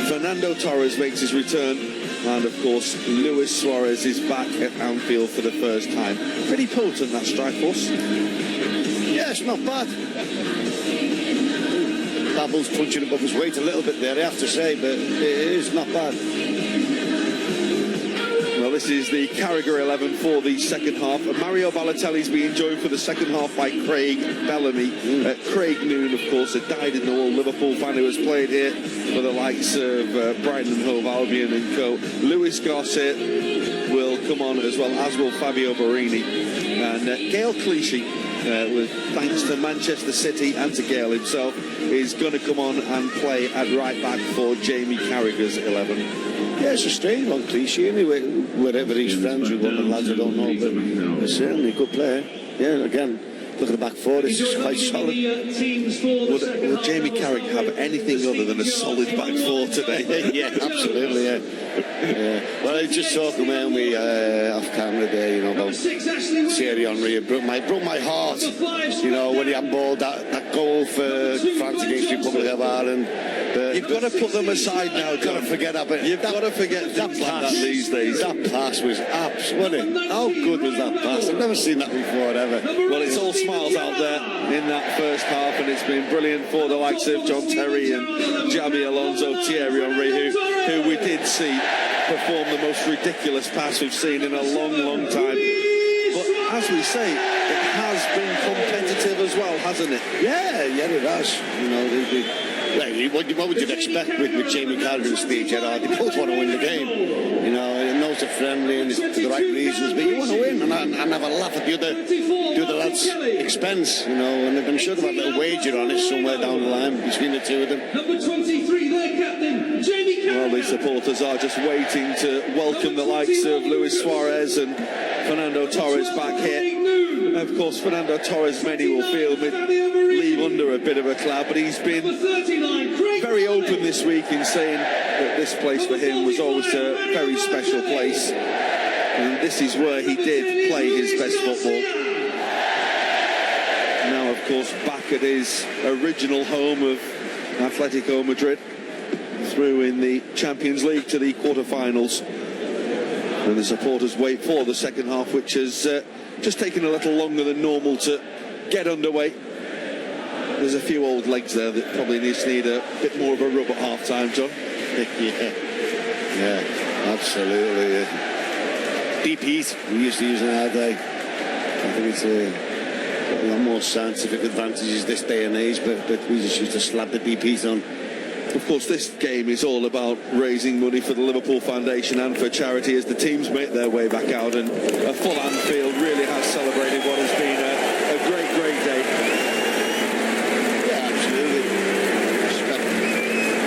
Fernando Torres makes his return, and of course Luis Suarez is back at Anfield for the first time. Pretty potent, that strike force. Yeah, it's not bad. Babel's punching above his weight a little bit there, I have to say, but it is not bad. Well, this is the Carragher 11 for the second half. Mario Balotelli's being joined for the second half by Craig Bellamy. Craig Noon, of course, a dyed-in-the-wool Liverpool fan who has played here for the likes of Brighton and Hove Albion and co. Luis Garcia will come on as well, as will Fabio Borini. And Gael Clichy, with thanks to Manchester City and to Gael himself, is going to come on and play at right back for Jamie Carragher's 11. Yeah, it's a strange one, Clichy, anyway, wherever he's friends with one of the lads, I don't know, but he's certainly a good player. Yeah, again, look at the back four, it's just quite solid. Will Jamie Carragher have anything other than a solid back four today? Yeah, absolutely, yeah. Well, I was just talking when we off camera there, you know, about Thierry Henry. It broke my heart, you know, when he handballed that goal for France against the Republic of Ireland. You've got to put them aside now. Got to forget that. But You've got to forget that pass these days. That pass was absolutely. How good was that pass? I've never seen that before ever. Well, it's all smiles out there in that first half, and it's been brilliant for the likes of John Terry and Javi Alonso, Thierry Henry, who we did see perform the most ridiculous pass we've seen in a long time. But as we say, it has been competitive as well, hasn't it? Yeah, it has. You know, what would you expect with Jamie Carragher and Steve Gerrard? They both want to win the game. You know, I know it's friendly and it's for the right reasons, but you want to win and have a laugh at the other lad's expense, you know, and I'm sure they've had a little wager on it somewhere down the line between the two of them. Number 23, their captain, Jamie Carragher. Well, the supporters are just waiting to welcome the likes of Luis Suarez and Fernando Torres back here. Of course, Fernando Torres, many will feel leave under a bit of a cloud, but he's been very open this week in saying that this place for him was always a very special place, and this is where he did play his best football. Now, of course, back at his original home of Atletico Madrid, through in the Champions League to the quarter-finals. And the supporters wait for the second half, which has just taken a little longer than normal to get underway. There's a few old legs there that probably need a bit more of a rub at half-time, John. Yeah, absolutely. Deep heat, we used to use in our day. I think it's a lot more scientific advantages this day and age, but we just used to slap the deep heat on. Of course, this game is all about raising money for the Liverpool Foundation and for charity as the teams make their way back out, and a full Anfield really has celebrated what has been a great day. Yeah, absolutely.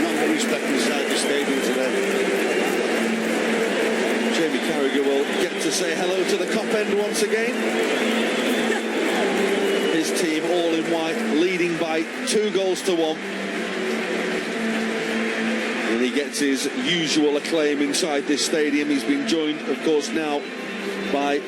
Not the respect inside the stadium today. Jamie Carrager will get to say hello to the Kop end once again. His team all in white, leading by 2-1. And he gets his usual acclaim inside this stadium. He's been joined, of course, now by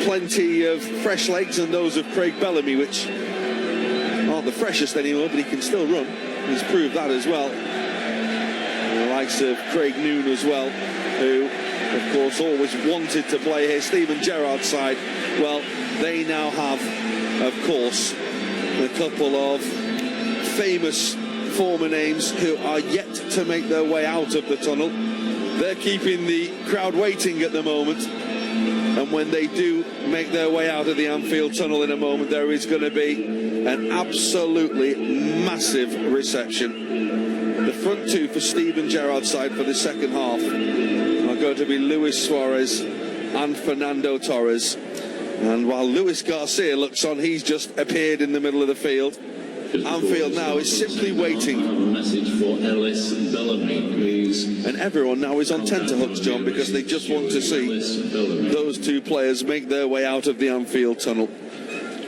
plenty of fresh legs, and those of Craig Bellamy, which aren't the freshest anymore, but he can still run. He's proved that as well. And the likes of Craig Noon as well, who, of course, always wanted to play here. Steven Gerrard's side, well, they now have, of course, a couple of famous former names who are yet to make their way out of the tunnel. They're keeping the crowd waiting at the moment, and when they do make their way out of the Anfield tunnel in a moment, there is going to be an absolutely massive reception. The front two for Steven Gerrard's side for the second half are going to be Luis Suarez and Fernando Torres, and while Luis Garcia looks on, he's just appeared in the middle of the field. Anfield now is simply waiting. A message for Ellis Bellamy, please. And everyone now is on tenterhooks, John, because they just want to see those two players make their way out of the Anfield tunnel.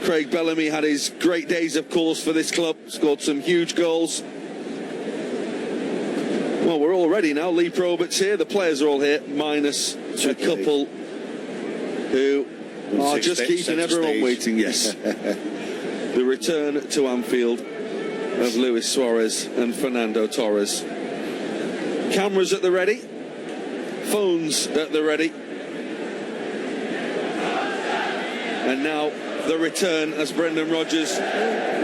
Craig Bellamy had his great days, of course, for this club, scored some huge goals. Well, we're all ready now. Lee Probert's here, the players are all here, minus a couple who are just keeping everyone waiting, yes. The return to Anfield of Luis Suarez and Fernando Torres. Cameras at the ready, phones at the ready, and now the return as Brendan Rodgers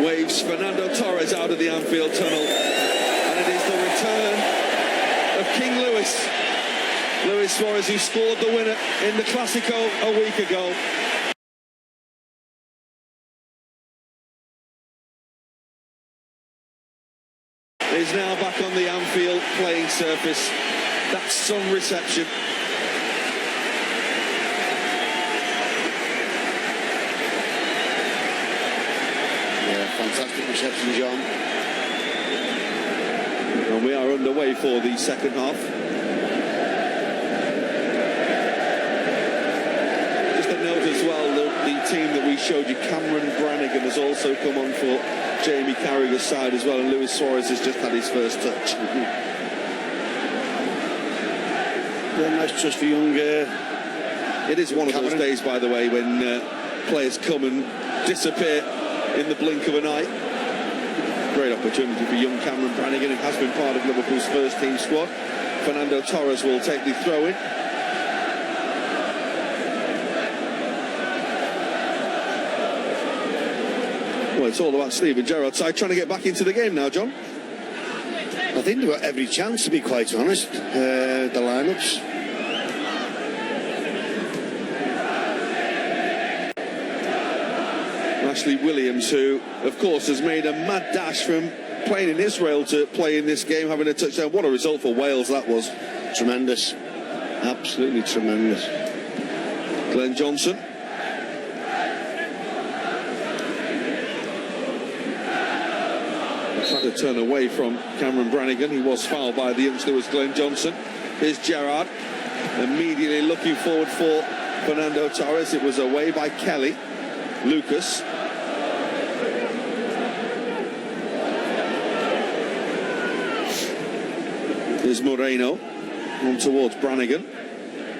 waves Fernando Torres out of the Anfield tunnel, and it is the return of King Luis Suarez, who scored the winner in the Clásico a week ago. Is now back on the Anfield playing surface. That's some reception. Yeah, fantastic reception, John. And we are underway for the second half. Just a note as well, the team that we showed you, Cameron Brannigan, has also come on for Jamie Carragher's side as well, and Luis Suarez has just had his first touch. Yeah, nice trust for young. It is one of those days, by the way, when players come and disappear in the blink of an eye. Great opportunity for young Cameron Brannigan, who has been part of Liverpool's first team squad. Fernando Torres will take the throw in. Well, it's all about Steven Gerrard's side trying to get back into the game now, John. I think they've got every chance, to be quite honest. The lineups. Ashley Williams, who, of course, has made a mad dash from playing in Israel to play in this game, having a touchdown. What a result for Wales that was. Tremendous. Absolutely tremendous. Glenn Johnson. Tried to turn away from Cameron Brannigan. He was fouled by the youngster, was Glenn Johnson. Here's Gerrard, immediately looking forward for Fernando Torres. It was away by Kelly. Lucas. Here's Moreno on towards Brannigan.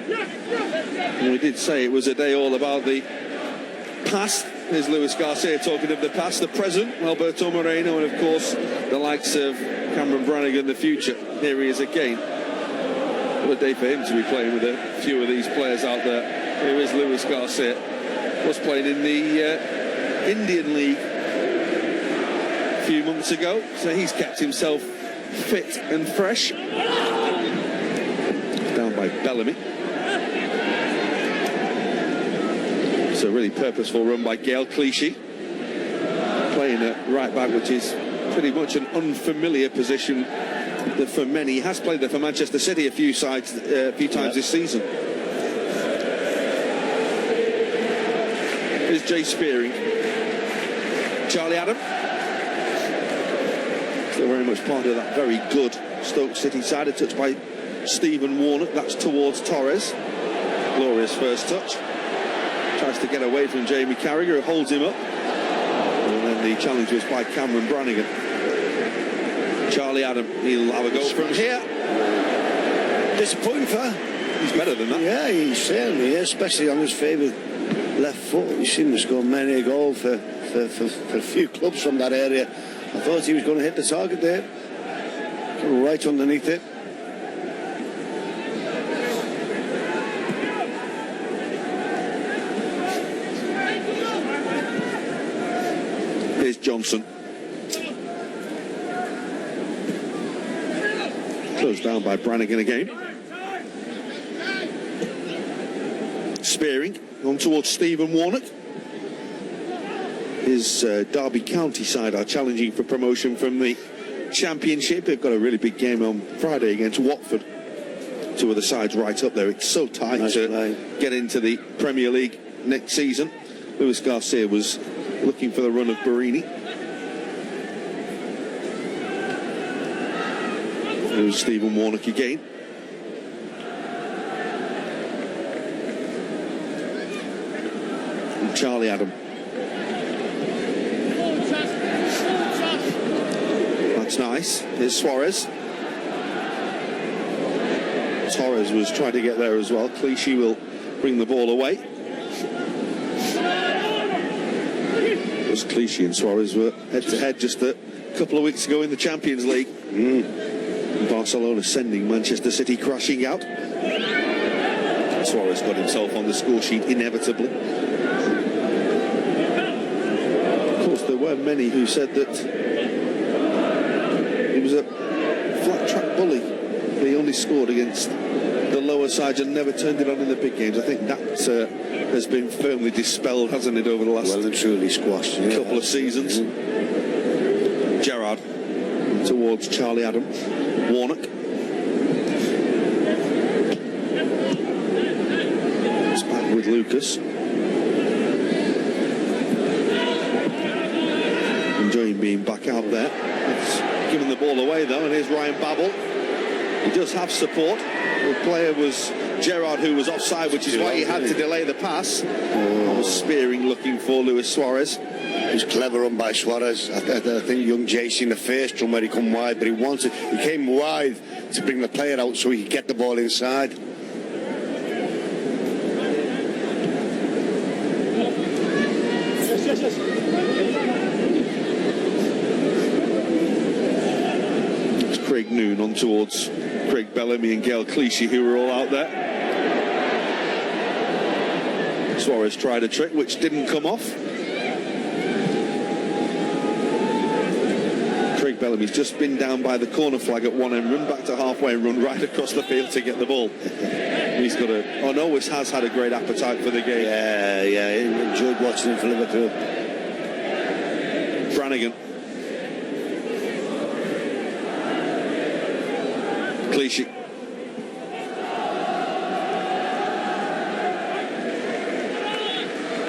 And we did say it was a day all about the past There's Luis Garcia talking of the past, the present, Alberto Moreno, and of course the likes of Cameron Brannigan, the future. Here he is again. What a day for him to be playing with a few of these players out there. Here is Luis Garcia. Was playing in the Indian League a few months ago, so he's kept himself fit and fresh. Down by Bellamy. It's a really purposeful run by Gael Clichy, playing at right back, which is pretty much an unfamiliar position for many. He has played there for Manchester City a few times this season. Here's Jay Spearing. Charlie Adam, still very much part of that very good Stoke City side. A touch by Stephen Warnock, that's towards Torres. Glorious first touch. Tries to get away from Jamie Carrager, who holds him up. And then the challenge was by Cameron Brannigan. Charlie Adam, he'll have a go from here. Disappointing for. He's better than that. Yeah, he certainly is, especially on his favourite left foot. He's seen him score many a goal for a few clubs from that area. I thought he was going to hit the target there. Right underneath it. Here's Johnson. Closed down by Brannigan again. Spearing on towards Stephen Warnock. His Derby County side are challenging for promotion from the Championship. They've got a really big game on Friday against Watford. Two of the sides right up there. It's so tight to get into the Premier League next season. Luis Garcia was looking for the run of Barini. There's Stephen Warnock again. And Charlie Adam. That's nice. Here's Suarez. Torres was trying to get there as well. Clichy will bring the ball away. As Clichy and Suarez were head-to-head just a couple of weeks ago in the Champions League. Barcelona sending Manchester City crashing out. Suarez got himself on the score sheet inevitably. Of course, there were many who said that he was a flat-track bully. He only scored against the lower sides and never turned it on in the big games. I think that has been firmly dispelled, hasn't it, over the last well and truly squashed couple of seasons. Gerrard towards Charlie Adam. Warnock. It's back with Lucas. Enjoying being back out there. It's giving the ball away though, and here's Ryan Babel. He does have support. The player was Gerrard, who was offside, which is why he had to delay the pass. Spearing looking for Luis Suarez. It was clever run by Suarez. I think young Jay seen the first run where he come wide, but he came wide to bring the player out so he could get the ball inside. It's Craig Noon on towards Craig Bellamy and Gael Clichy, who were all out there. Suarez tried a trick which didn't come off. Craig Bellamy's just been down by the corner flag at one end, run back to halfway and run right across the field to get the ball. He's got always has had a great appetite for the game. Yeah, he enjoyed watching him for Liverpool. Brannigan. Clichy.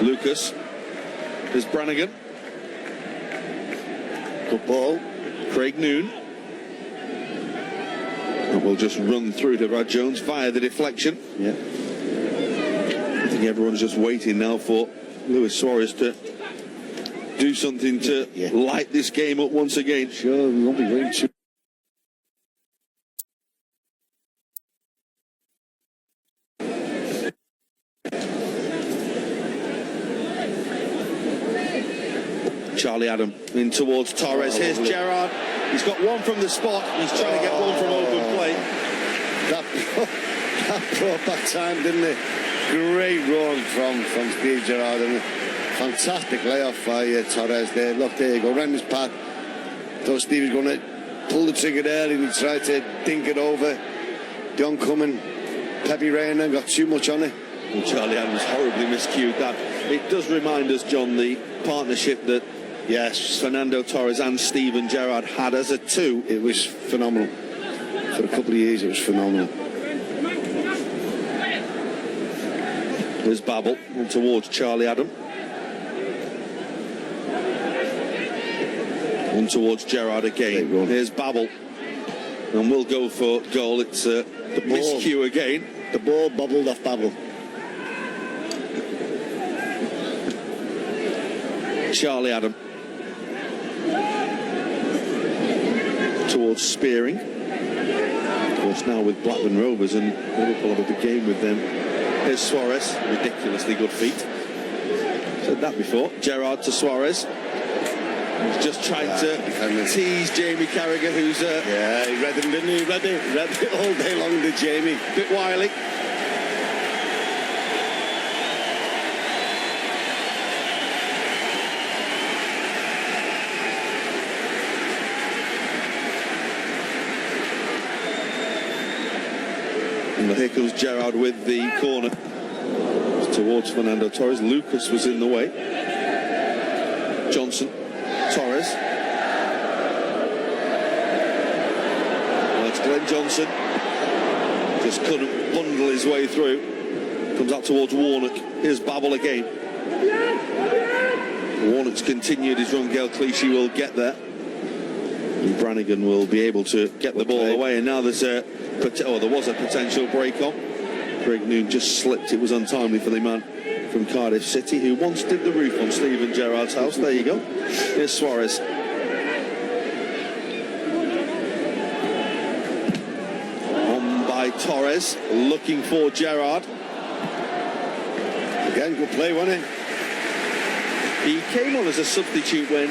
Lucas. There's Brannigan. Good ball. Craig Noon. And we'll just run through to Brad Jones via the deflection. Yeah. I think everyone's just waiting now for Luis Suarez to do something to light this game up once again. Sure, we won't be waiting too. Charlie Adam in towards Torres. Here's Gerrard. He's got one from the spot. He's trying to get one from open play. That brought back time, didn't it? Great run from Steve Gerrard, and a fantastic layoff by Torres there. Look, there you go, around his path. Thought Steve was going to pull the trigger there, and he tried to dink it over. The oncoming Pepe Reina got too much on it. Well, Charlie Adams horribly miscued that. It does remind us, John, the partnership that Fernando Torres and Steven Gerrard had as a two. It was phenomenal. For a couple of years, it was phenomenal. There's Babel and towards Charlie Adam. And towards Gerrard again. Here's Babel. And we'll go for goal. It's the miscue again. The ball bubbled off Babel. Charlie Adam. Towards Spearing. Of course, now with Blackburn Rovers, and Liverpool have a big game with them. Here's Suarez. Ridiculously good feet. Said that before. Gerrard to Suarez. He's just trying to tease Jamie Carrager, who's he read him, didn't he? He read it all day long, did Jamie. Bit wily. And here comes Gerrard with the corner. It's towards Fernando Torres. Lucas was in the way. Johnson. Torres. Well, it's Glenn Johnson. Just couldn't bundle his way through. Comes out towards Warnock. Here's Babel again. Warnock's continued his run. Gael Clichy will get there. And Brannigan will be able to get the ball away. And now there's there was a potential break on. Greg Noon just slipped. It was untimely for the man from Cardiff City, who once did the roof on Steven Gerrard's house. There you go. Here's Suarez. On by Torres, looking for Gerrard. Again, good play, wasn't it? He came on as a substitute when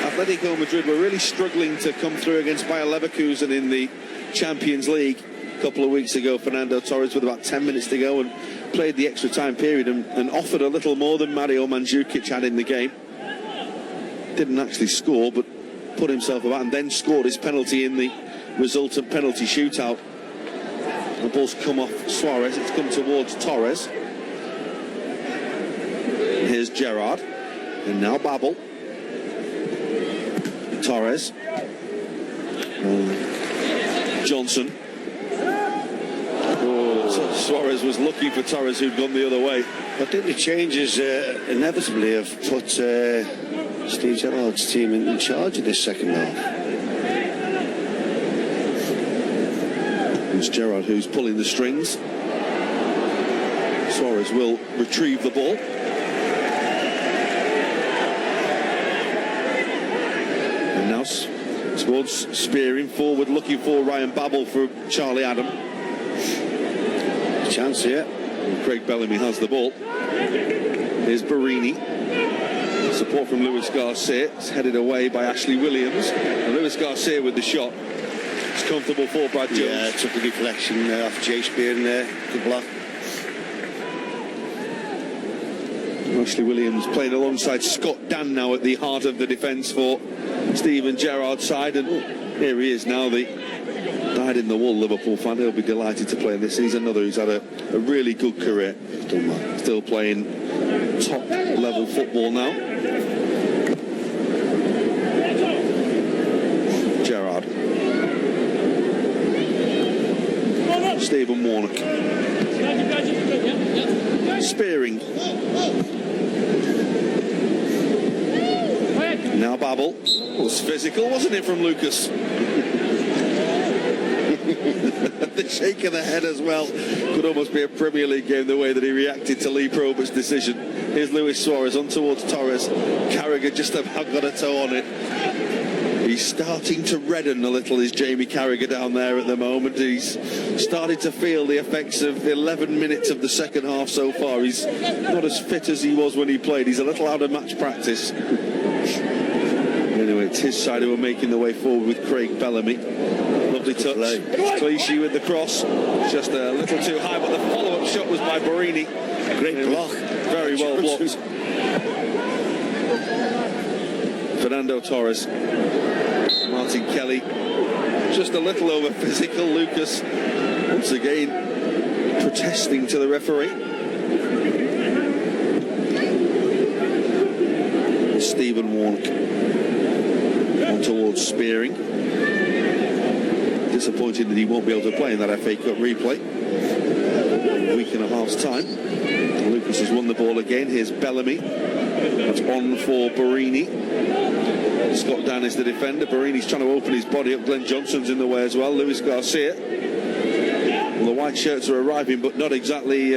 Atletico Madrid were really struggling to come through against Bayer Leverkusen in the Champions League a couple of weeks ago. Fernando Torres with about 10 minutes to go and played the extra time period and offered a little more than Mario Mandzukic had in the game. Didn't actually score, but put himself about and then scored his penalty in the resultant penalty shootout. The ball's come off Suarez. It's come towards Torres. Here's Gerrard. And now Babel. Torres. Johnson. Suarez was looking for Torres, who'd gone the other way. I think the changes inevitably have put Steve Gerrard's team in charge of this second half. It's Gerrard who's pulling the strings. Suarez will retrieve the ball. And now towards Spearing, forward looking for Ryan Babel for Charlie Adam. Chance here. And Craig Bellamy has the ball. Here's Barini. Support from Luis Garcia. It's headed away by Ashley Williams. And Luis Garcia with the shot. It's comfortable for Brad Jones. Yeah, took a deflection off Jay Spearing there. Good block. Ashley Williams playing alongside Scott Dan now at the heart of the defence for Steven Gerrard's side. And here he is now, the dyed-in-the-wool Liverpool fan. He'll be delighted to play in this. He's another who's had a really good career. Still playing top-level football now. Gerrard. Stephen Warnock. Spearing. Now Babel. It was physical, wasn't it, from Lucas? The shake of the head as well. Could almost be a Premier League game, the way that he reacted to Lee Probert's decision. Here's Luis Suarez on towards Torres. Carrager just about got a toe on it. He's starting to redden a little, is Jamie Carrager down there at the moment. He's started to feel the effects of 11 minutes of the second half so far. He's not as fit as he was when he played. He's a little out of match practice. it's his side who are making the way forward with Craig Bellamy. Lovely touch. Clichy with the cross. Just a little too high, but the follow-up shot was by Borini. Great block. Very well blocked. Fernando Torres. Martin Kelly. Just a little over physical. Lucas, once again, protesting to the referee. Stephen Warnock on towards Spearing. Disappointed that he won't be able to play in that FA Cup replay. A week and a half's time. Lucas has won the ball again. Here's Bellamy. That's on for Borini. Scott Dan is the defender. Borini's trying to open his body up. Glenn Johnson's in the way as well. Luis Garcia. Well, the white shirts are arriving, but not exactly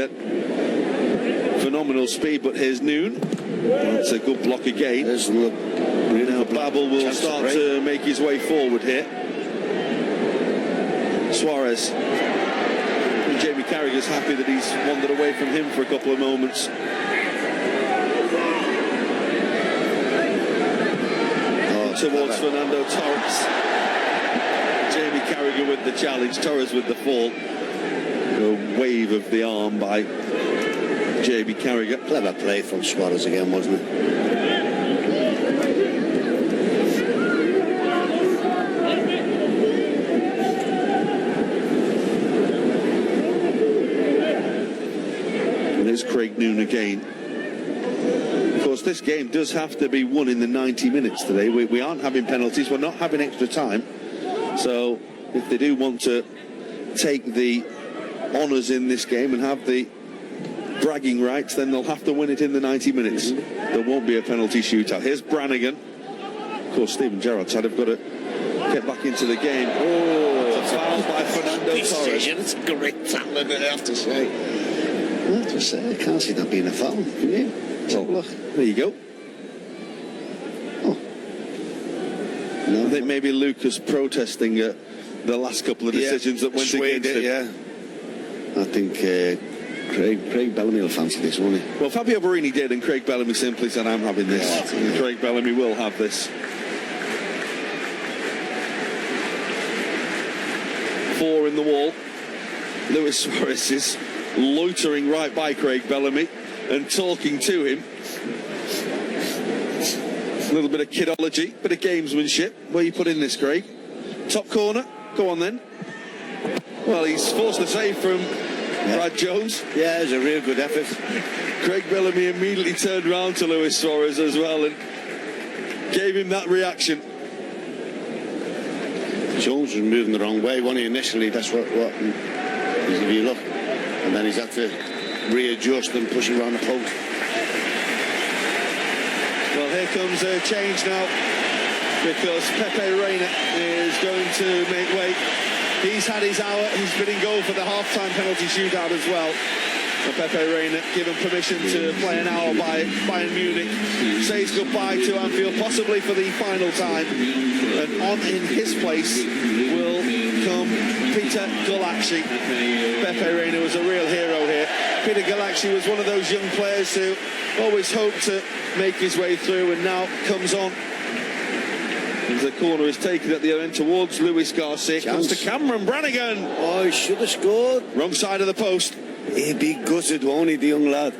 phenomenal speed. But here's Noon. That's a good block again. Now Babel will start to make his way forward here. Suarez. And Jamie Carragher's happy that he's wandered away from him for a couple of moments. Towards Fernando Torres. Jamie Carragher with the challenge, Torres with the fall. A wave of the arm by Jamie Carragher. Clever play from Suarez again, wasn't it? And there's Craig Noon again. Of course, this game does have to be won in the 90 minutes today. We aren't having penalties. We're not having extra time. So if they do want to take the honours in this game and have the bragging rights, then they'll have to win it in the 90 minutes. There won't be a penalty shootout. Here's Brannigan. Of course, Steven Gerrard said, I've got to get back into the game. Oh, foul by Fernando Torres. It's a great talent, I have to say. I have to say, I can't see that being a foul. Can you? Well, look, there you go. Oh. No, I think maybe Lucas protesting the last couple of decisions that went against him. Yeah. I think Craig Bellamy will fancy this, won't he? Well, Fabio Borini did, and Craig Bellamy simply said, I'm having this. Yeah. And Craig Bellamy will have this. 4 in the wall. Luis Suarez is loitering right by Craig Bellamy and talking to him. A little bit of kidology, bit of gamesmanship. Where you put in this, Craig? Top corner. Go on then. Well, he's forced a save from Brad Jones. Yeah, it was a real good effort. Craig Bellamy immediately turned round to Luis Suarez as well and gave him that reaction. Jones was moving the wrong way, wasn't he, initially? That's what if you look. And then he's had to readjust and push him around the post. Well, here comes a change now, because Pepe Reina is going to make way. He's had his hour. He's been in goal for the half-time penalty shootout as well. And Pepe Reina given permission to play an hour by Bayern Munich. Says goodbye to Anfield, possibly for the final time. And on in his place will come Peter Gulacsi. Pepe Reina was a real hero here. Peter Gulacsi was one of those young players who always hoped to make his way through, and now comes on. And the corner is taken at the other end towards Luis Garcia. Comes to Cameron Brannigan. Oh, he should have scored. Wrong side of the post. He'd be gutted, won't he, the young lad?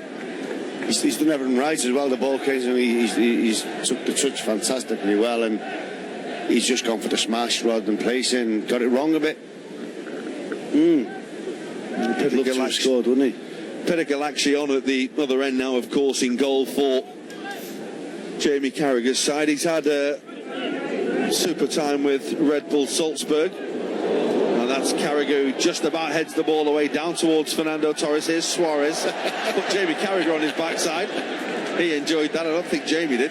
He's done everything right as well. The ball came to him. He's took the touch fantastically well, and he's just gone for the smash rather than placing. Got it wrong a bit. Peter Gulacsi scored, wouldn't he? Peter Gulacsi on at the other end now, of course, in goal for Jamie Carragher's side. He's had a super time with Red Bull Salzburg. And that's Carragher, who just about heads the ball away down towards Fernando Torres. Here's Suarez. Put Jamie Carragher on his backside. He enjoyed that. I don't think Jamie did.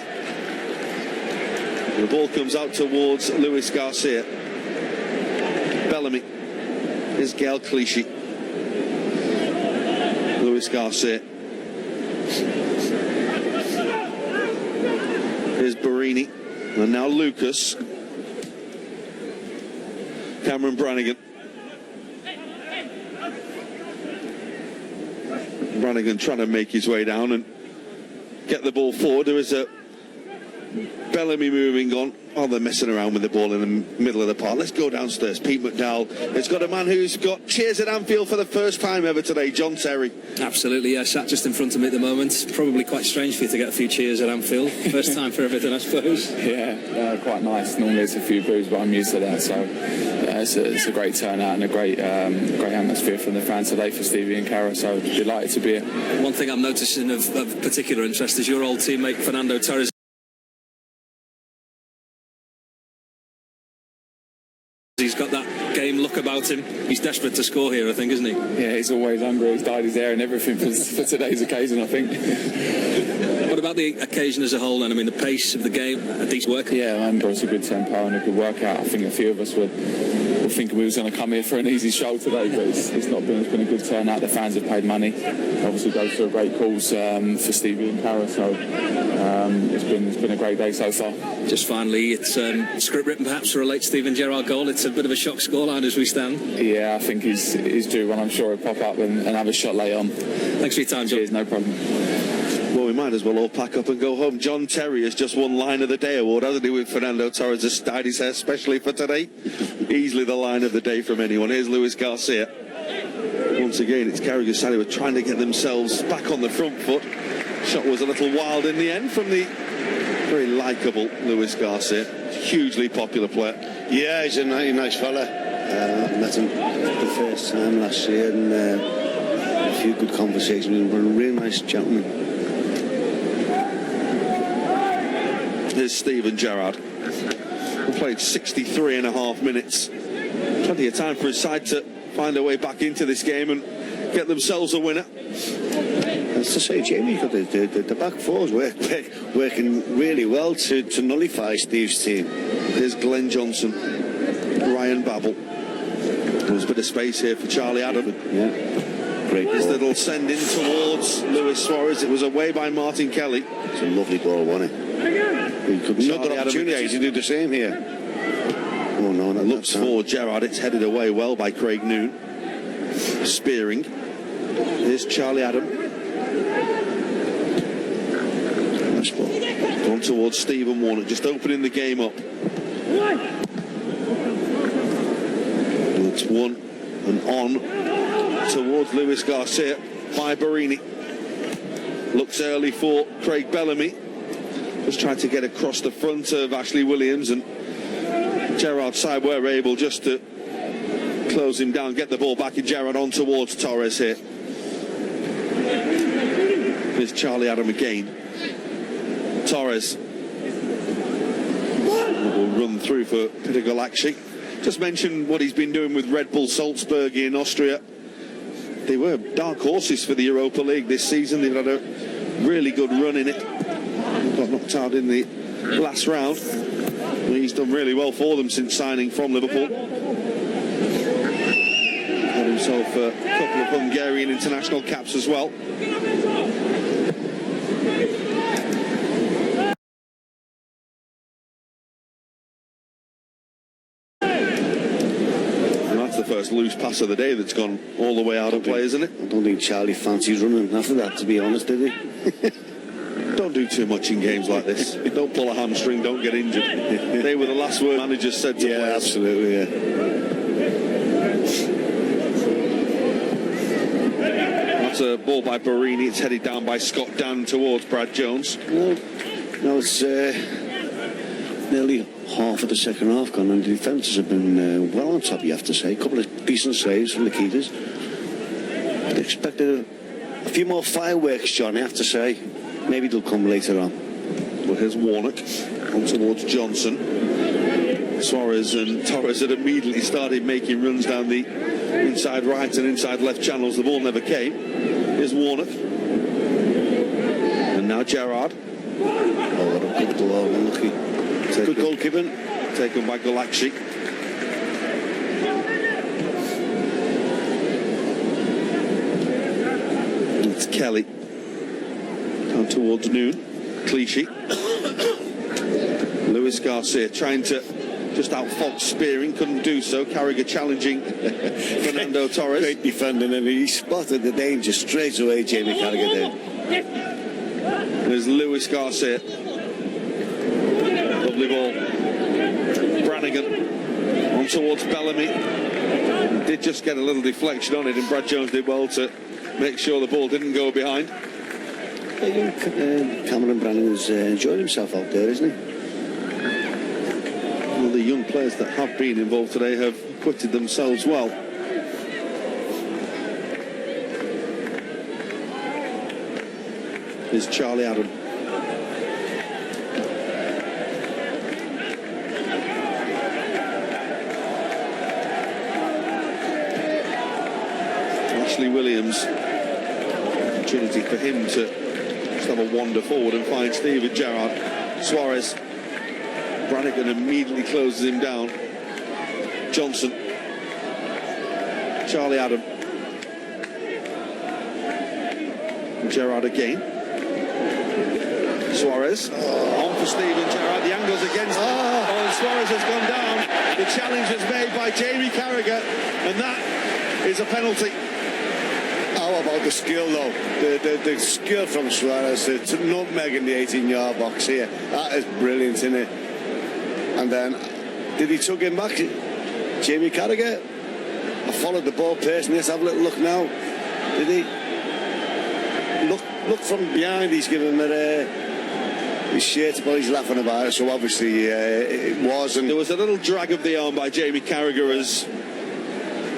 The ball comes out towards Luis Garcia. Bellamy. Here's Gael Clichy. Luis Garcia. Here's Borini. And now Lucas. Cameron Brannigan. Brannigan trying to make his way down and get the ball forward. There is a Bellamy moving on. Oh, they're messing around with the ball in the middle of the park. Let's go downstairs. Pete McDowell has got a man who's got cheers at Anfield for the first time ever today, John Terry. Absolutely, yeah. Sat just in front of me at the moment. Probably quite strange for you to get a few cheers at Anfield. First time for everything, I suppose. Yeah, quite nice. Normally it's a few boos, but I'm used to that. So yeah, it's a great turnout and a great atmosphere from the fans today for Stevie and Carrager. So delighted to be here. One thing I'm noticing of particular interest is your old teammate Fernando Torres. He's got that game look about him. He's desperate to score here, I think, isn't he? Yeah, he's always hungry. He's dyed his hair and everything for today's occasion, I think. What about the occasion as a whole, then? I mean, the pace of the game, a decent work? Yeah, it's a good tempo and a good workout. I think a few of us were thinking we was going to come here for an easy show today, but it's not been. It's been a good turnout. The fans have paid money. Obviously goes to a great cause for Stevie and Carrager, so it's been a great day so far. Just finally, it's script written perhaps for a late Steven Gerrard goal. It's a bit of a shock scoreline as we stand. Yeah, I think he's due one. I'm sure he'll pop up and have a shot later on. Thanks for your time, John. Cheers, no problem. Well, we might as well all pack up and go home. John Terry has just won Line of the Day award, hasn't he, with Fernando Torres has dyed his hair especially for today. Easily the line of the day from anyone. Here's Luis Garcia. Once again, it's Carrager's side who were trying to get themselves back on the front foot. Shot was a little wild in the end from the very likeable Luis Garcia. Hugely popular player. Yeah, he's a nice fella. Met him the first time last year and a few good conversations with him. But a real nice gentleman. Here's Steven Gerrard, who played 63 and a half minutes. Plenty of time for his side to find a way back into this game and get themselves a winner. As to say, Jamie, you've got the back fours working really well to nullify Steve's team. Here's Glenn Johnson, Ryan Babel. There's a bit of space here for Charlie Adam. Yeah, great ball. His little send in towards Luis Suarez. It was away by Martin Kelly. It's a lovely ball, wasn't it? He could another opportunity to do the same here. Oh no, that looks for Gerrard. It's headed away well by Craig Noon. Spearing. Here's Charlie Adam. Nice ball. On towards Stephen Warnock, just opening the game up. And it's one and on towards Luis Garcia by Barini. Looks early for Craig Bellamy. Just trying to get across the front of Ashley Williams, and Gerrard's side were able just to close him down, get the ball back, and Gerrard on towards Torres here. Here's Charlie Adam again. Torres will run through for Peter Golaxi. Just mentioned what he's been doing with Red Bull Salzburg in Austria. They were dark horses for the Europa League this season. They've had a really good run in it. Got knocked out in the last round. He's done really well for them since signing from Liverpool. Got himself a couple of Hungarian international caps as well. And that's the first loose pass of the day that's gone all the way out of play, isn't it? I don't think Charlie fancies running after that, to be honest, did he? Don't do too much in games like this. Don't pull a hamstring, don't get injured. They were the last word managers said to players. Absolutely, yeah. That's a ball by Barini. It's headed down by Scott Dan towards Brad Jones. No, it's nearly half of the second half gone, and the defenders have been well on top, you have to say. A couple of decent saves from the keepers. I expected a few more fireworks, John, I have to say. Maybe they'll come later on. Well, here's Warnock on towards Johnson. Suarez and Torres had immediately started making runs down the inside right and inside left channels. The ball never came. Here's Warnock. And now Gerrard. Oh, what a good ball, unlucky. Good goalkeeping. Taken by Golaxi. It's Kelly. Down towards Noon. Clichy. Luis Garcia trying to just outfox Spearing, couldn't do so. Carrager challenging Fernando Torres. Great defending, and he spotted the danger straight away, Jamie Carrager did. There's Luis Garcia. lovely ball. Brannigan on towards Bellamy. Did just get a little deflection on it, and Brad Jones did well to make sure the ball didn't go behind. Cameron Brannigan's enjoying himself out there, isn't he? Well, the young players that have been involved today have acquitted themselves well. Here's Charlie Adam. Ashley Williams. Opportunity for him to just have a wander forward and find Steven Gerrard. Suarez. Brannigan immediately closes him down. Johnson. Charlie Adam. Gerrard again. Suarez. On for Steven Gerrard. The angle's against him. And Suarez has gone down. The challenge was made by Jamie Carrager, and that is a penalty. How about the skill, though? The skill from Suarez to nutmeg in the 18-yard box here. That is brilliant, isn't it? And then, did he tug him back? Jamie Carrager? I followed the ball personally. Let's have a little look now. Did he? Look from behind. He's giving him his shirt, but he's laughing about it. So obviously it wasn't. There was a little drag of the arm by Jamie Carrager as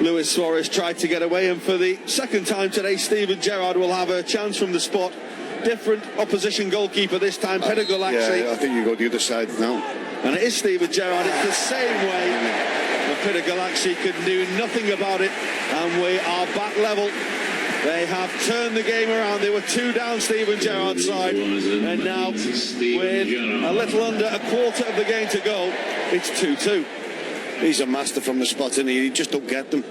Luis Suarez tried to get away, and for the second time today, Steven Gerrard will have a chance from the spot. Different opposition goalkeeper this time, Pedagol actually. Yeah, I think you go the other side now. And it is Steven Gerrard. It's the same way. And Pedagol actually could do nothing about it, and we are back level. They have turned the game around. They were 2 down Steven Gerrard's side, and now with a little under a quarter of the game to go, it's 2-2. He's a master from the spot, and he just don't get them.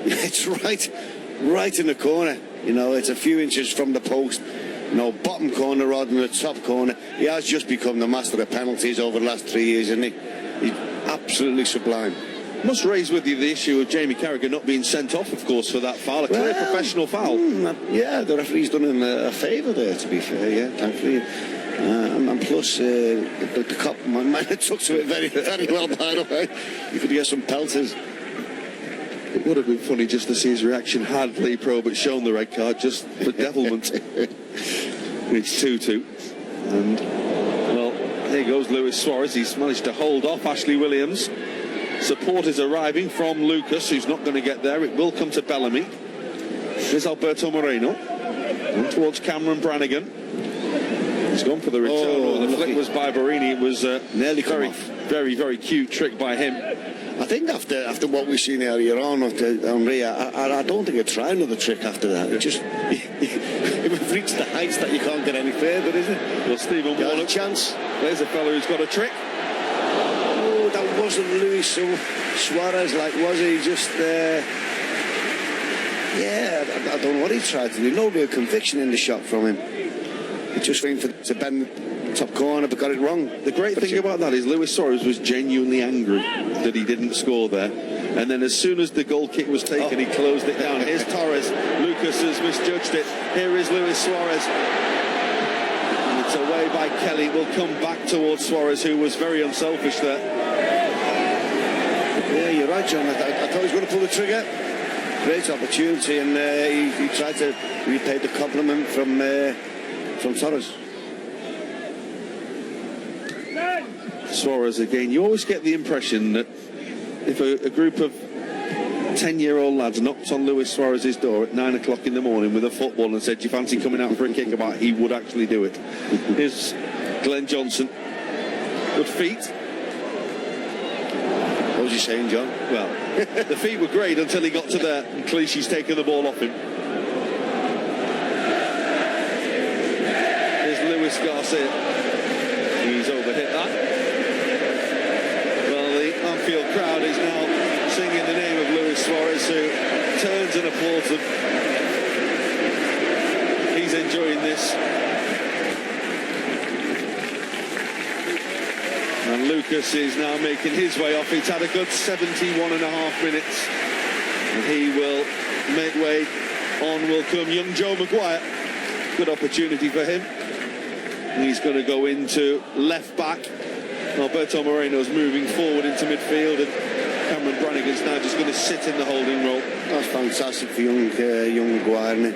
It's right in the corner. You know, it's a few inches from the post. You know, bottom corner rather than the top corner. He has just become the master of penalties over the last 3 years, isn't he? He's absolutely sublime. Must raise with you the issue of Jamie Carrager not being sent off, of course, for that foul. A clear professional foul. Yeah, the referee's done him a favour there, to be fair, yeah, thankfully. And plus, the cop might have took to it very, very well, by the way. You could get some pelters. It would have been funny just to see his reaction had Lee Probert shown the red card, just for devilment. It's 2-2. And, well, here goes Luis Suarez. He's managed to hold off Ashley Williams. Support is arriving from Lucas, who's not going to get there. It will come to Bellamy. Here's Alberto Moreno. And towards Cameron Brannigan. He's gone for the return. The flick was by Barini. It was nearly very, very cute trick by him. I think after what we've seen earlier on with Henry, I don't think he'd try another trick after that. It just we've reached the heights that you can't get any further, isn't it? Well, Stephen Warnock, chance. There's a fellow who's got a trick. Oh, that wasn't Luis Suarez, like, was he? Just yeah, I don't know what he tried to do. No real conviction in the shot from him. He just waiting to bend the top corner, but got it wrong. The great thing about that is Luis Suarez was genuinely angry that he didn't score there. And then as soon as the goal kick was taken, he closed it down. Here's Torres. Lucas has misjudged it. Here is Luis Suarez. And it's away by Kelly. Will come back towards Suarez, who was very unselfish there. Yeah, you're right, John. I thought he was going to pull the trigger. Great opportunity, and he tried to repay the compliment from Torres. Suarez again. You always get the impression that if a group of 10-year-old lads knocked on Luis Suarez's door at 9 o'clock in the morning with a football and said, "Do you fancy coming out for a kickabout?" he would actually do it. Here's Glenn Johnson. Good feet. What was you saying, John? Well, the feet were great until he got to there, and Clichy's taken the ball off him. Here's Luis Garcia. He's overhit that. Well, the Anfield crowd is now singing the name of Luis Suarez, who turns and applauds them. He's enjoying this. And Lucas is now making his way off. He's had a good 71.5 minutes. And he will make way. On will come young Joe Maguire. Good opportunity for him. He's going to go into left back. Alberto Moreno's moving forward into midfield, and Cameron Brannigan's now just going to sit in the holding role. That's fantastic for young Maguire,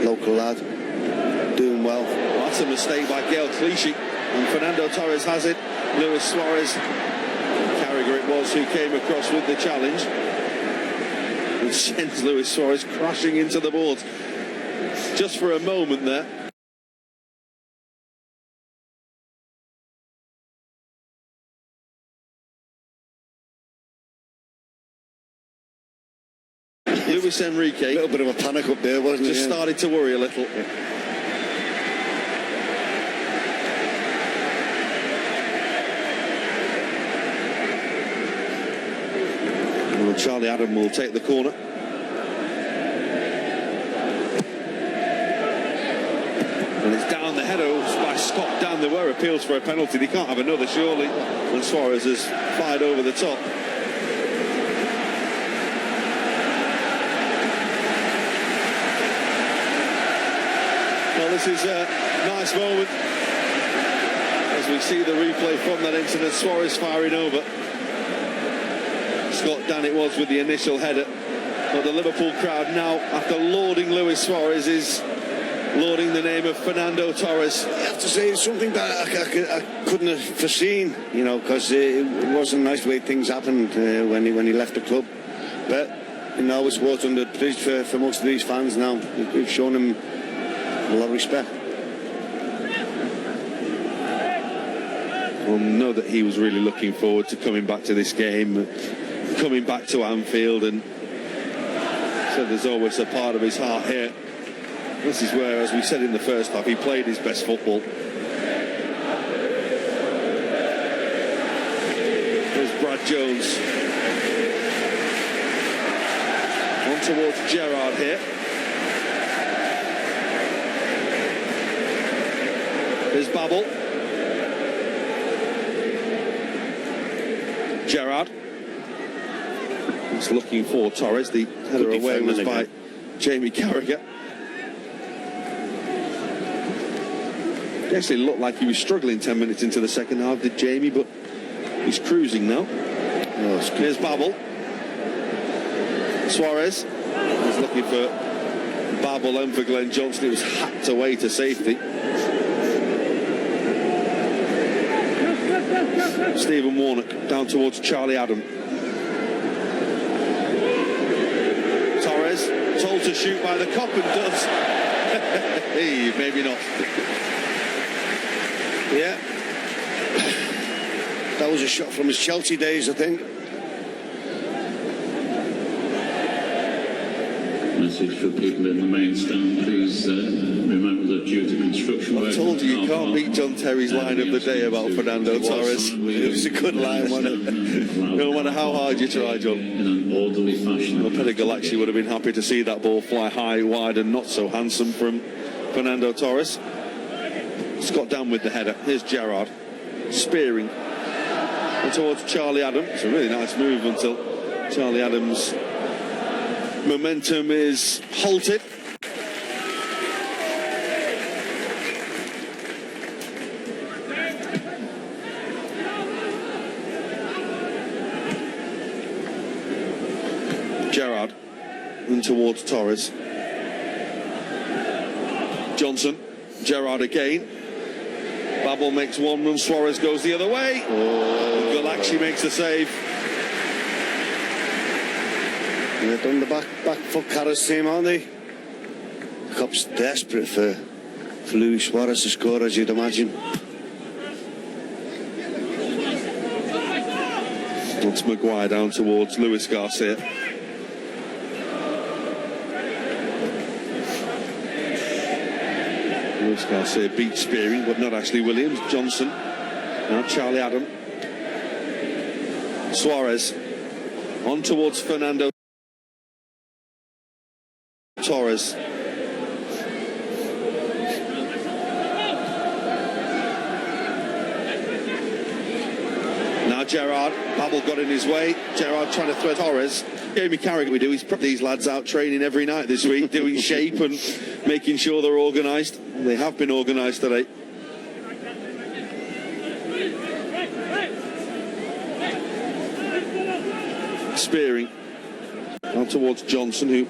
local lad, doing well. That's a mistake by Gael Clichy, and Fernando Torres has it. Luis Suarez, Carrager it was, who came across with the challenge, and sends Luis Suarez crashing into the boards. Just for a moment there. Luis Enrique, A little bit of a panic up there, wasn't it? just started to worry a little. Well, Charlie Adam will take the corner. And it's down the header by Scott down. There were appeals for a penalty. They can't have another, surely. And Suarez has fired over the top. Well, this is a nice moment as we see the replay from that incident. Suarez firing over. Scott Dan it was with the initial header. But the Liverpool crowd now, after lauding Luis Suarez, is lauding the name of Fernando Torres. I have to say, it's something that I couldn't have foreseen, you know, because it wasn't nice the way things happened when he left the club. But, you know, it's water under the bridge for most of these fans now. We've shown him a lot of respect. We'll know that he was really looking forward to coming back to this game, coming back to Anfield, and so there's always a part of his heart here. This is where, as we said in the first half, he played his best football. There's Brad Jones. On towards Gerrard here. There's Babel. Gerrard. He's looking for Torres. The header away was by Jamie Carragher. He actually looked like he was struggling 10 minutes into the second half, did Jamie, but he's cruising now. Here's Babel. Suarez. He's looking for Babel and for Glenn Johnson. It was hacked away to safety. Stephen Warnock down towards Charlie Adam. Torres told to shoot by the cop and does. Hey, maybe not. Yeah. That was a shot from his Chelsea days, I think. Message for people in the main stand, please remember that due to construction work... I told you, you can't beat John Terry's line of the day about Fernando Torres. It was a good line, wasn't it? No matter how hard you try, John. In an orderly fashion. Well, Pedigal actually would have been happy to see that ball fly high, wide and not so handsome from Fernando Torres. Scott down with the header. Here's Gerrard spearing and towards Charlie Adam. It's a really nice move until Charlie Adams' momentum is halted. Gerrard and towards Torres. Johnson. Gerrard again. Babel makes one run, Suarez goes the other way. Galaxy makes the save. They've done the back foot Carra's team, aren't they? The Cop's desperate for Luis Suarez to score, as you'd imagine. It's Maguire down towards Luis Garcia. Luis Garcia beat Spearing, but not Ashley Williams. Johnson. Now Charlie Adam. Suarez. On towards Fernando Torres. Now Gerrard. Babel got in his way. Gerrard trying to thread Torres. Jamie Carragher, we do. He's put these lads out training every night this week, doing shape and making sure they're organised. They have been organised today. spearing. Now towards Johnson, who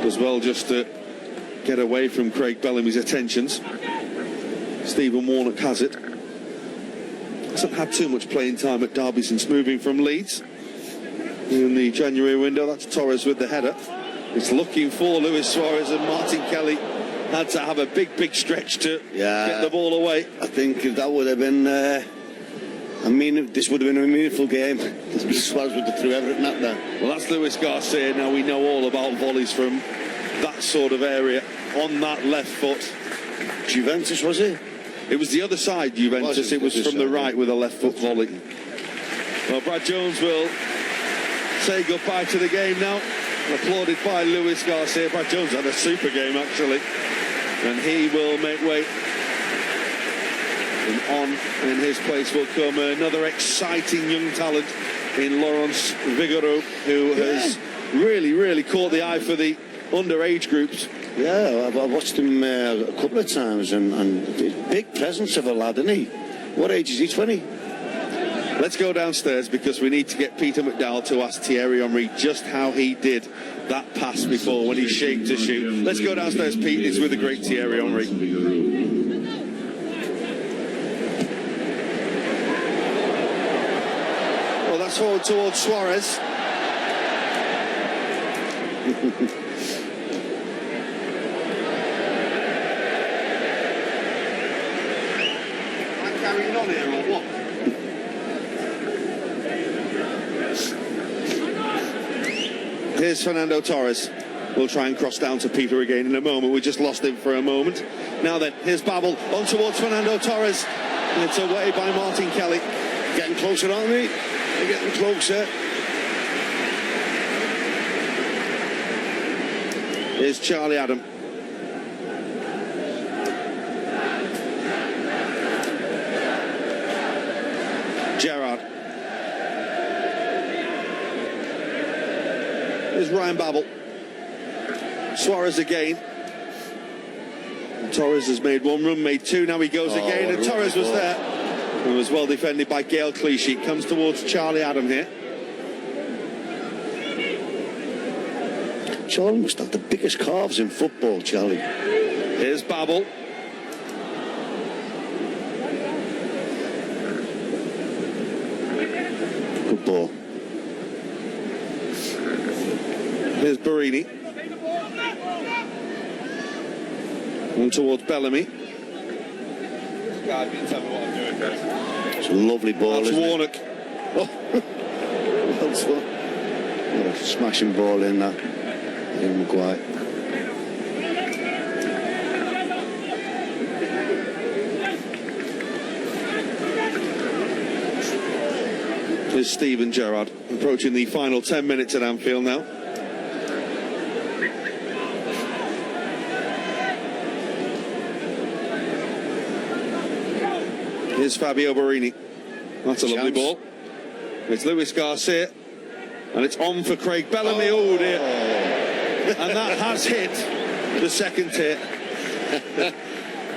does well just to get away from Craig Bellamy's attentions. Stephen Warnock has it. Hasn't had too much playing time at Derby since moving from Leeds. In the January window, that's Torres with the header. It's looking for Luis Suarez, and Martin Kelly had to have a big stretch to get the ball away. I think if that would have been, this would have been a meaningful game. Suarez would have threw everything at there. Well, that's Luis Garcia. Now we know all about volleys from that sort of area on that left foot. Juventus, was it? It was the other side, Juventus. It was from the right with a left foot volley. Well, Brad Jones will say goodbye to the game now. Applauded by Luis Garcia. Brad Jones had a super game, actually. And he will make way. And on in his place will come another exciting young talent in Laurence Vigouroux, who has really caught the eye for the underage groups. Yeah, I've watched him a couple of times, and big presence of a lad, isn't he? What age is he, 20? Let's go downstairs because we need to get Peter McDowell to ask Thierry Henry just how he did that pass before when he shaped to shoot. Let's go downstairs, Pete. It's with the great Thierry Henry. Well, that's forward towards Suarez. Am I carrying on here or what? Here's Fernando Torres. We'll try and cross down to Peter again in a moment. We just lost him for a moment. Now then, here's Babel on towards Fernando Torres. And it's away by Martin Kelly. Getting closer, aren't we? They're getting closer. Here's Charlie Adam. Gerrard. Here's Ryan Babel. Suarez again. And Torres has made one run, made two, now he goes again, and Torres was there. And was well defended by Gael Clichy. Comes towards Charlie Adam here. Charlie must have the biggest calves in football, Charlie. Here's Babel. Good ball. Here's Barini. On towards Bellamy. It's a lovely ball, That's isn't Warnock. it? Oh. What a smashing ball in that. In Maguire. Here's Steven Gerrard, approaching the final 10 minutes at Anfield now. Here's Fabio Barini. That's a lovely ball. It's Luis Garcia. And it's on for Craig Bellamy. Oh dear. And that has hit the second tip.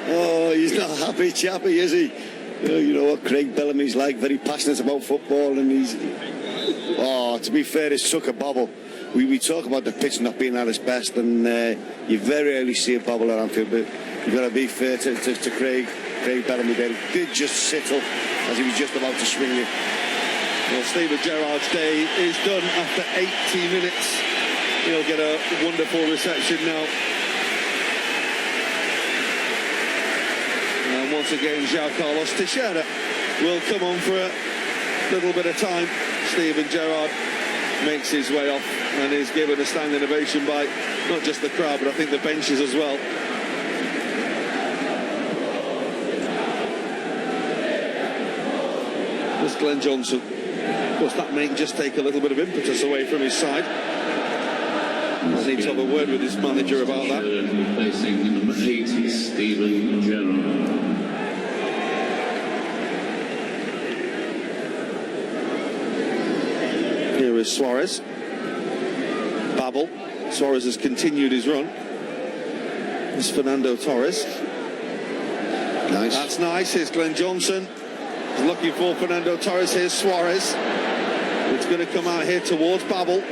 Oh, he's not a happy chappy, is he? You know what Craig Bellamy's like, very passionate about football, and he's... Oh, to be fair, it's took a bobble. We talk about the pitch not being at its best, and you very rarely see a bobble at Anfield, but you've got to be fair to Craig Bellamy there. He did just settle as he was just about to swing it. Well, Steven Gerrard's day is done after 80 minutes. He'll get a wonderful reception now. And once again, João Carlos Teixeira will come on for a little bit of time. Steven Gerrard makes his way off and is given a standing ovation by not just the crowd, but I think the benches as well. There's Glenn Johnson. Of course, that may just take a little bit of impetus away from his side. I need to have a word with his manager about that. Replacing number 8, Steven Gerrard. Here is Suarez. Babel. Suarez has continued his run. It's Fernando Torres. Nice. That's nice. Here's Glenn Johnson. He's looking for Fernando Torres. Here's Suarez. It's It's going to come out here towards Babel.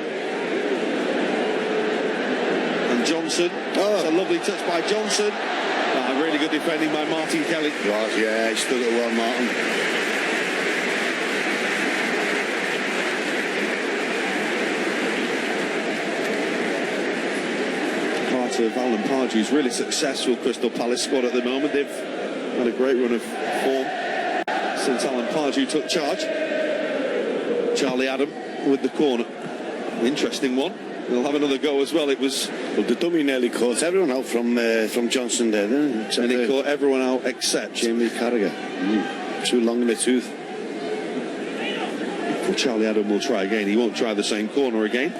And Johnson. Oh, it's a lovely touch by Johnson. Really good defending by Martin Kelly. Right, yeah, he stood it well, Martin. Part of Alan Pardew's really successful Crystal Palace squad at the moment. They've had a great run of form since Alan Pardew took charge. Charlie Adam with the corner. Interesting one. He'll have another go as well. It was... Well, the dummy nearly caught everyone out from Johnson there, didn't it? And he caught everyone out except... Jamie Carrager. Too long in the tooth. Well, Charlie Adam will try again. He won't try the same corner again.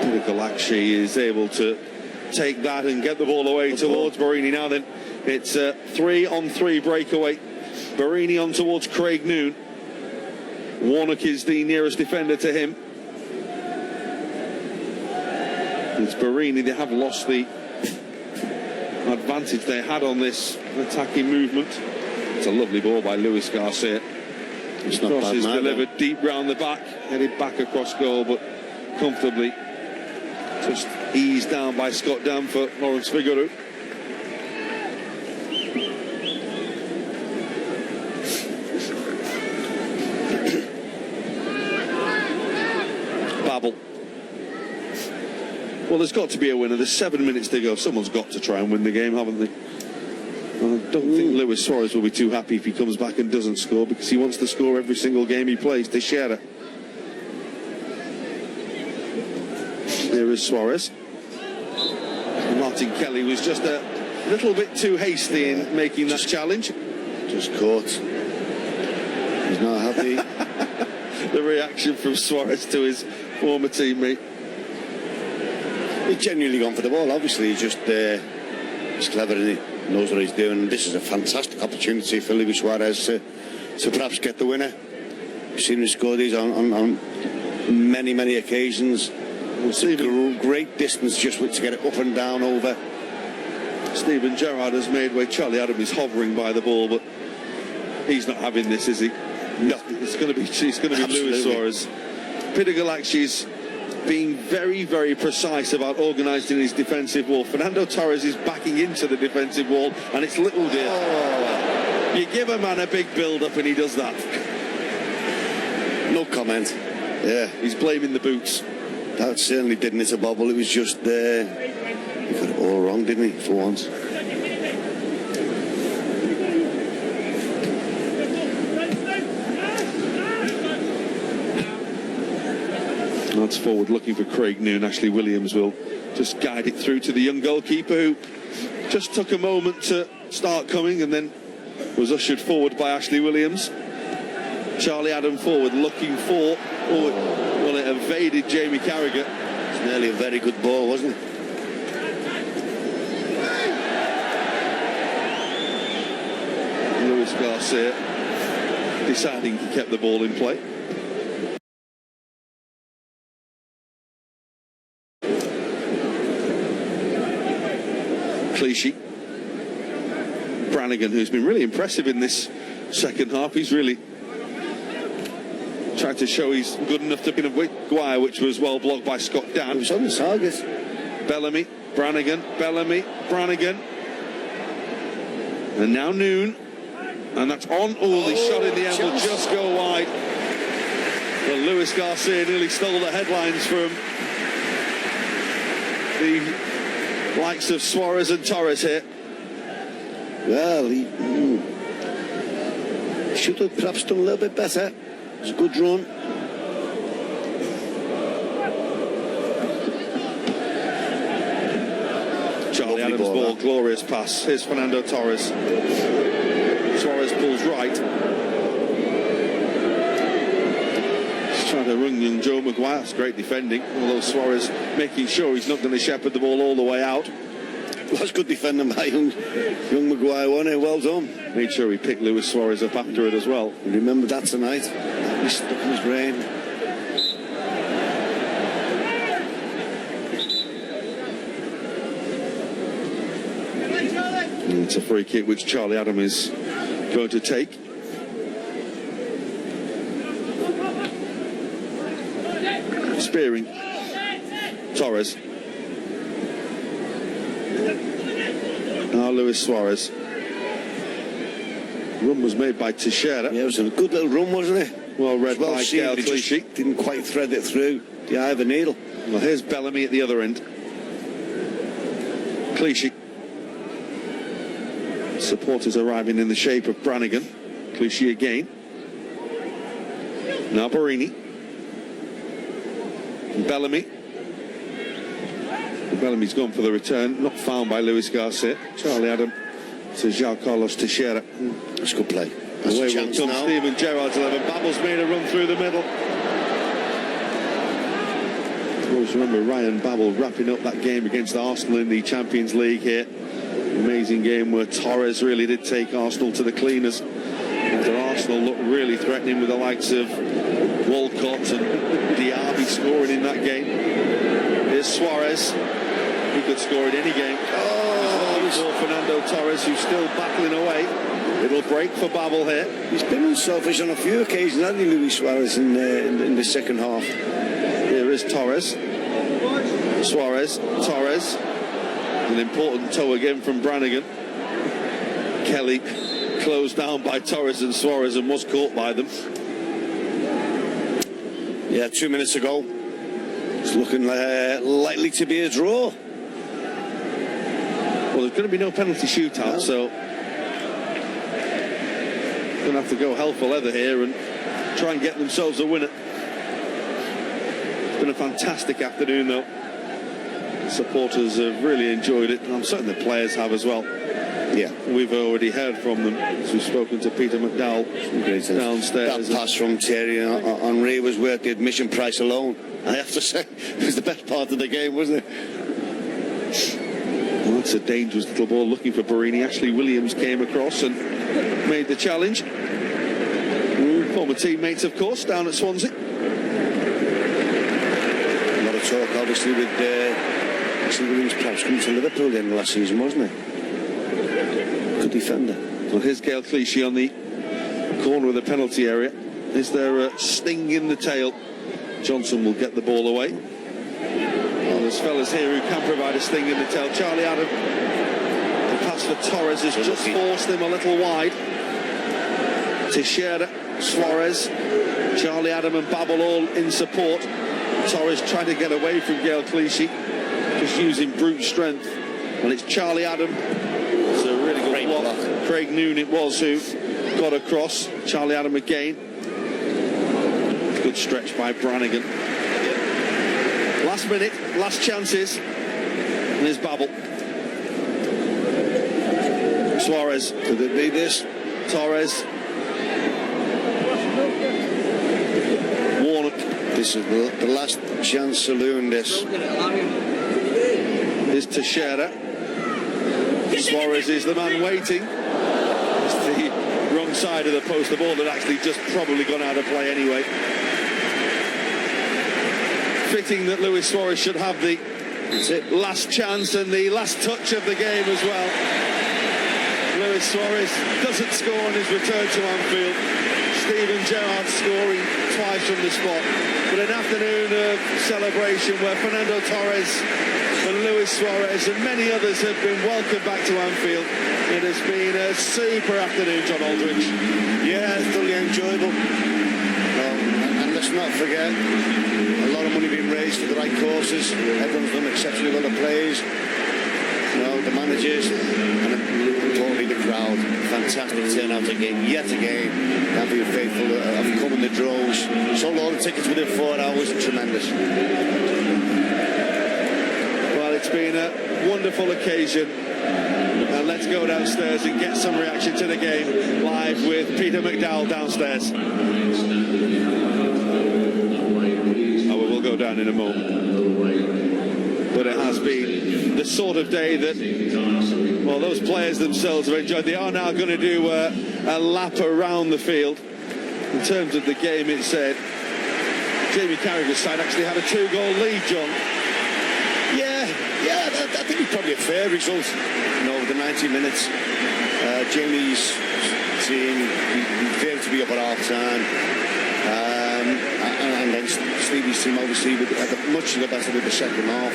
Pinnacle actually is able to take that and get the ball away towards Barini. Now then, it's a 3-on-3 breakaway. Barini on towards Craig Noon. Warnock is the nearest defender to him. It's Barini. They have lost the advantage they had on this attacking movement. It's a lovely ball by Luis Garcia. It's not cross bad is now, delivered deep round the back, headed back across goal, but comfortably just eased down by Scott Dam for Lawrence Figueroa. Babel. Well, there's got to be a winner. There's 7 minutes to go. Someone's got to try and win the game, haven't they? I don't think Luis Suarez will be too happy if he comes back and doesn't score, because he wants to score every single game he plays. Teixeira. There is Suarez. Martin Kelly was just a little bit too hasty in making that challenge. Just caught. He's not happy. The reaction from Suarez to his former teammate. He's genuinely gone for the ball. Obviously, he's just he's clever, and he knows what he's doing. This is a fantastic opportunity for Luis Suarez to perhaps get the winner. We've seen him score these on many, many occasions. It's a great distance just to get it up and down over. Stephen Gerrard has made way. Charlie Adam is hovering by the ball, but he's not having this, is he? No. It's going to be Luis Suarez. Pitagalaxi's being very, very precise about organising his defensive wall. Fernando Torres is backing into the defensive wall, and it's little dear. Oh. You give a man a big build-up and he does that. No comment. Yeah, he's blaming the boots. That certainly didn't hit a bobble. It was just he got it all wrong, didn't he, for once? That's forward looking for Craig Noon. Ashley Williams will just guide it through to the young goalkeeper, who just took a moment to start coming and then was ushered forward by Ashley Williams. Charlie Adam forward looking for... well, it evaded Jamie Carrager. It's nearly a very good ball, wasn't it? Luis Garcia deciding he kept the ball in play. Clichy. Brannigan, who's been really impressive in this second half. He's really tried to show he's good enough to be a Guire, which was well blocked by Scott Dan. It was on the target. Bellamy, Brannigan, Bellamy, Brannigan. And now Noon. And that's on. Oh, the shot in the end will just go wide. Well, Luis Garcia nearly stole the headlines from the likes of Suarez and Torres here. Well, he should have perhaps done a little bit better. It was a good run. Charlie Adams' ball, glorious pass. Here's Fernando Torres. Suarez pulls right. He's trying to run young Joe Maguire. That's great defending. Although Suarez making sure he's not going to shepherd the ball all the way out. That's good defending by young Maguire, wasn't it? Well done. Made sure he picked Luis Suarez up after it as well. Remember that tonight. That was stuck in his brain. And it's a free kick which Charlie Adam is going to take. spearing Torres. Now Luis Suarez. Run was made by Teixeira. Yeah, it was a good little run, wasn't it? Well read by Gael but he just Clichy. didn't quite thread it through the eye of the needle. Well, here's Bellamy at the other end. Clichy. Supporters arriving in the shape of Brannigan. Clichy again. Now Barini. Bellamy. Bellamy's gone for the return. Not found by Luis Garcia. Charlie Adam to João Carlos Teixeira. That's good play. That's Away a will chance come now. Steven Gerrard's 11. Babel's made a run through the middle. Always remember Ryan Babel wrapping up that game against Arsenal in the Champions League here. Amazing game where Torres really did take Arsenal to the cleaners. After Arsenal looked really threatening with the likes of Walcott and Diaby scoring in that game. Here's Suarez. He could score in any game. For Fernando Torres, who's still battling away. It'll break for Babel here. He's been unselfish on a few occasions, hasn't he, Luis Suarez, in the second half? Here is Torres. Suarez. Torres. An important toe again from Brannigan. Kelly closed down by Torres and Suarez and was caught by them. Yeah, 2 minutes ago. It's looking likely to be a draw. Well, there's going to be no penalty shootout, so going to have to go hell for leather here and try and get themselves a winner. It's been a fantastic afternoon, though. The supporters have really enjoyed it, and I'm certain the players have as well. Yeah, we've already heard from them as we've spoken to Peter McDowell downstairs. That pass from Thierry Henry was worth the admission price alone. I have to say, it was the best part of the game, wasn't it? Well, that's a dangerous little ball looking for Barini. Ashley Williams came across and made the challenge. Former teammates, of course, down at Swansea. A lot of talk, obviously, with Ashley Williams perhaps coming to Liverpool in the last season, wasn't it? Good defender. Well, here's Gael Clichy on the corner of the penalty area. Is there a sting in the tail? Johnson will get the ball away. Well, there's fellas here who can provide a sting in the tail. Charlie Adam, the pass for Torres has just forced him a little wide. Teixeira, Suarez, Charlie Adam and Babel all in support. Torres trying to get away from Gael Clichy, just using brute strength. And it's Charlie Adam. It's a really good block. Craig Noon it was who got across. Charlie Adam again. Good stretch by Brannigan. Last minute, last chances. And there's Babel. Suarez. Could it be this? Torres. Warnock. This is the last chance saloon, this. Here's Teixeira. Suarez is the man waiting. It's the wrong side of the post. The ball had actually just probably gone out of play anyway. Fitting that Luis Suarez should have the last chance and the last touch of the game as well. Luis Suarez doesn't score on his return to Anfield. Steven Gerrard scoring twice from the spot. But an afternoon of celebration where Fernando Torres and Luis Suarez and many others have been welcomed back to Anfield. It has been a super afternoon, John Aldridge. Yeah, thoroughly enjoyable. And let's not forget, a lot of money being raised for the right causes. Everyone's done exceptionally well, the players, the managers, and importantly the crowd. Fantastic turnout again, yet again. Anfield faithful have come in the droves. Sold all the tickets within 4 hours. Tremendous. Well, it's been a wonderful occasion. And let's go downstairs and get some reaction to the game live with Peter McDowell downstairs. We'll go down in a moment. But it has been the sort of day that, well, those players themselves have enjoyed. They are now going to do a lap around the field. In terms of the game, it said Jamie Carrager's side actually had a 2-goal lead, John. Yeah, I think it's probably a fair result. Over the 90 minutes, Jamie's team failed to be up at half time. And then Stevie's Leeds team obviously had much of the better of the second half.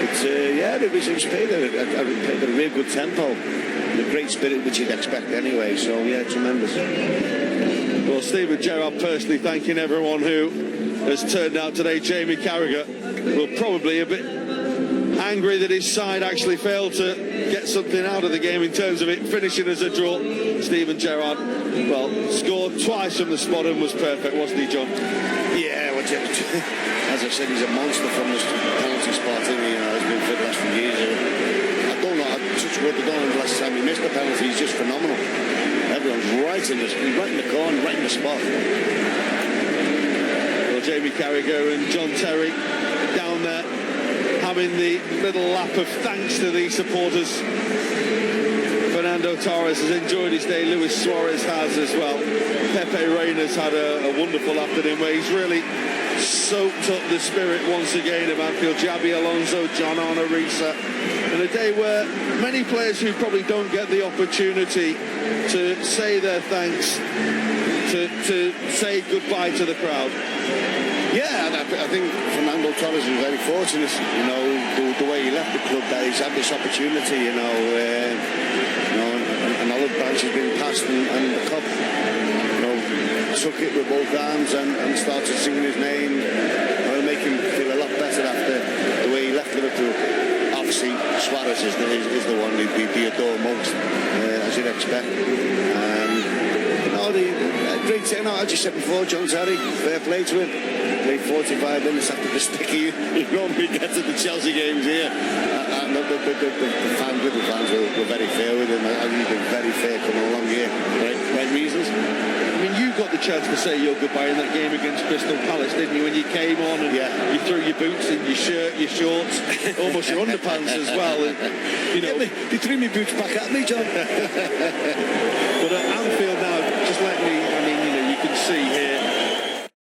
But it was played at a real good tempo, the great spirit which you'd expect anyway. So yeah, tremendous. Well, Steven Gerrard personally thanking everyone who has turned out today. Jamie Carrager will probably a bit angry that his side actually failed to get something out of the game in terms of it finishing as a draw. Steven Gerrard, well, scored twice from the spot and was perfect, wasn't he, John? Yeah, as I said, he's a monster from the penalty spot, isn't he? He's been for the last few years. I don't know, touch wood, I don't know the last time he missed a penalty. He's just phenomenal. Everyone's right in the corner, right in the spot. Well, Jamie Carrager and John Terry down there having the little lap of thanks to the supporters. Fernando Torres has enjoyed his day. Luis Suarez has as well. Pepe Reina's had a wonderful afternoon where he's really soaked up the spirit once again of Anfield. Javi Alonso, John Arisa, and a day where many players who probably don't get the opportunity to say their thanks, to say goodbye to the crowd. Yeah, I think Fernando Torres was very fortunate, the way he left the club, that he's had this opportunity, an olive branch has been passed and the cup, took it with both hands and started singing his name. It'll make him feel a lot better after the way he left Liverpool. Obviously, Suarez is the one we adore most, as you'd expect. Great turnout, as you said before, John Terry, fair play to him. Played 45 minutes after the sticky he normally gets at the Chelsea games here. And the Liverpool fans were very fair with him. I think he's been very fair coming along here. Right reasons. I mean, you got the chance to say your goodbye in that game against Crystal Palace, didn't you? When you came on and you threw your boots in, your shirt, your shorts, almost your underpants as well. And, they threw my boots back at me, John. But at Anfield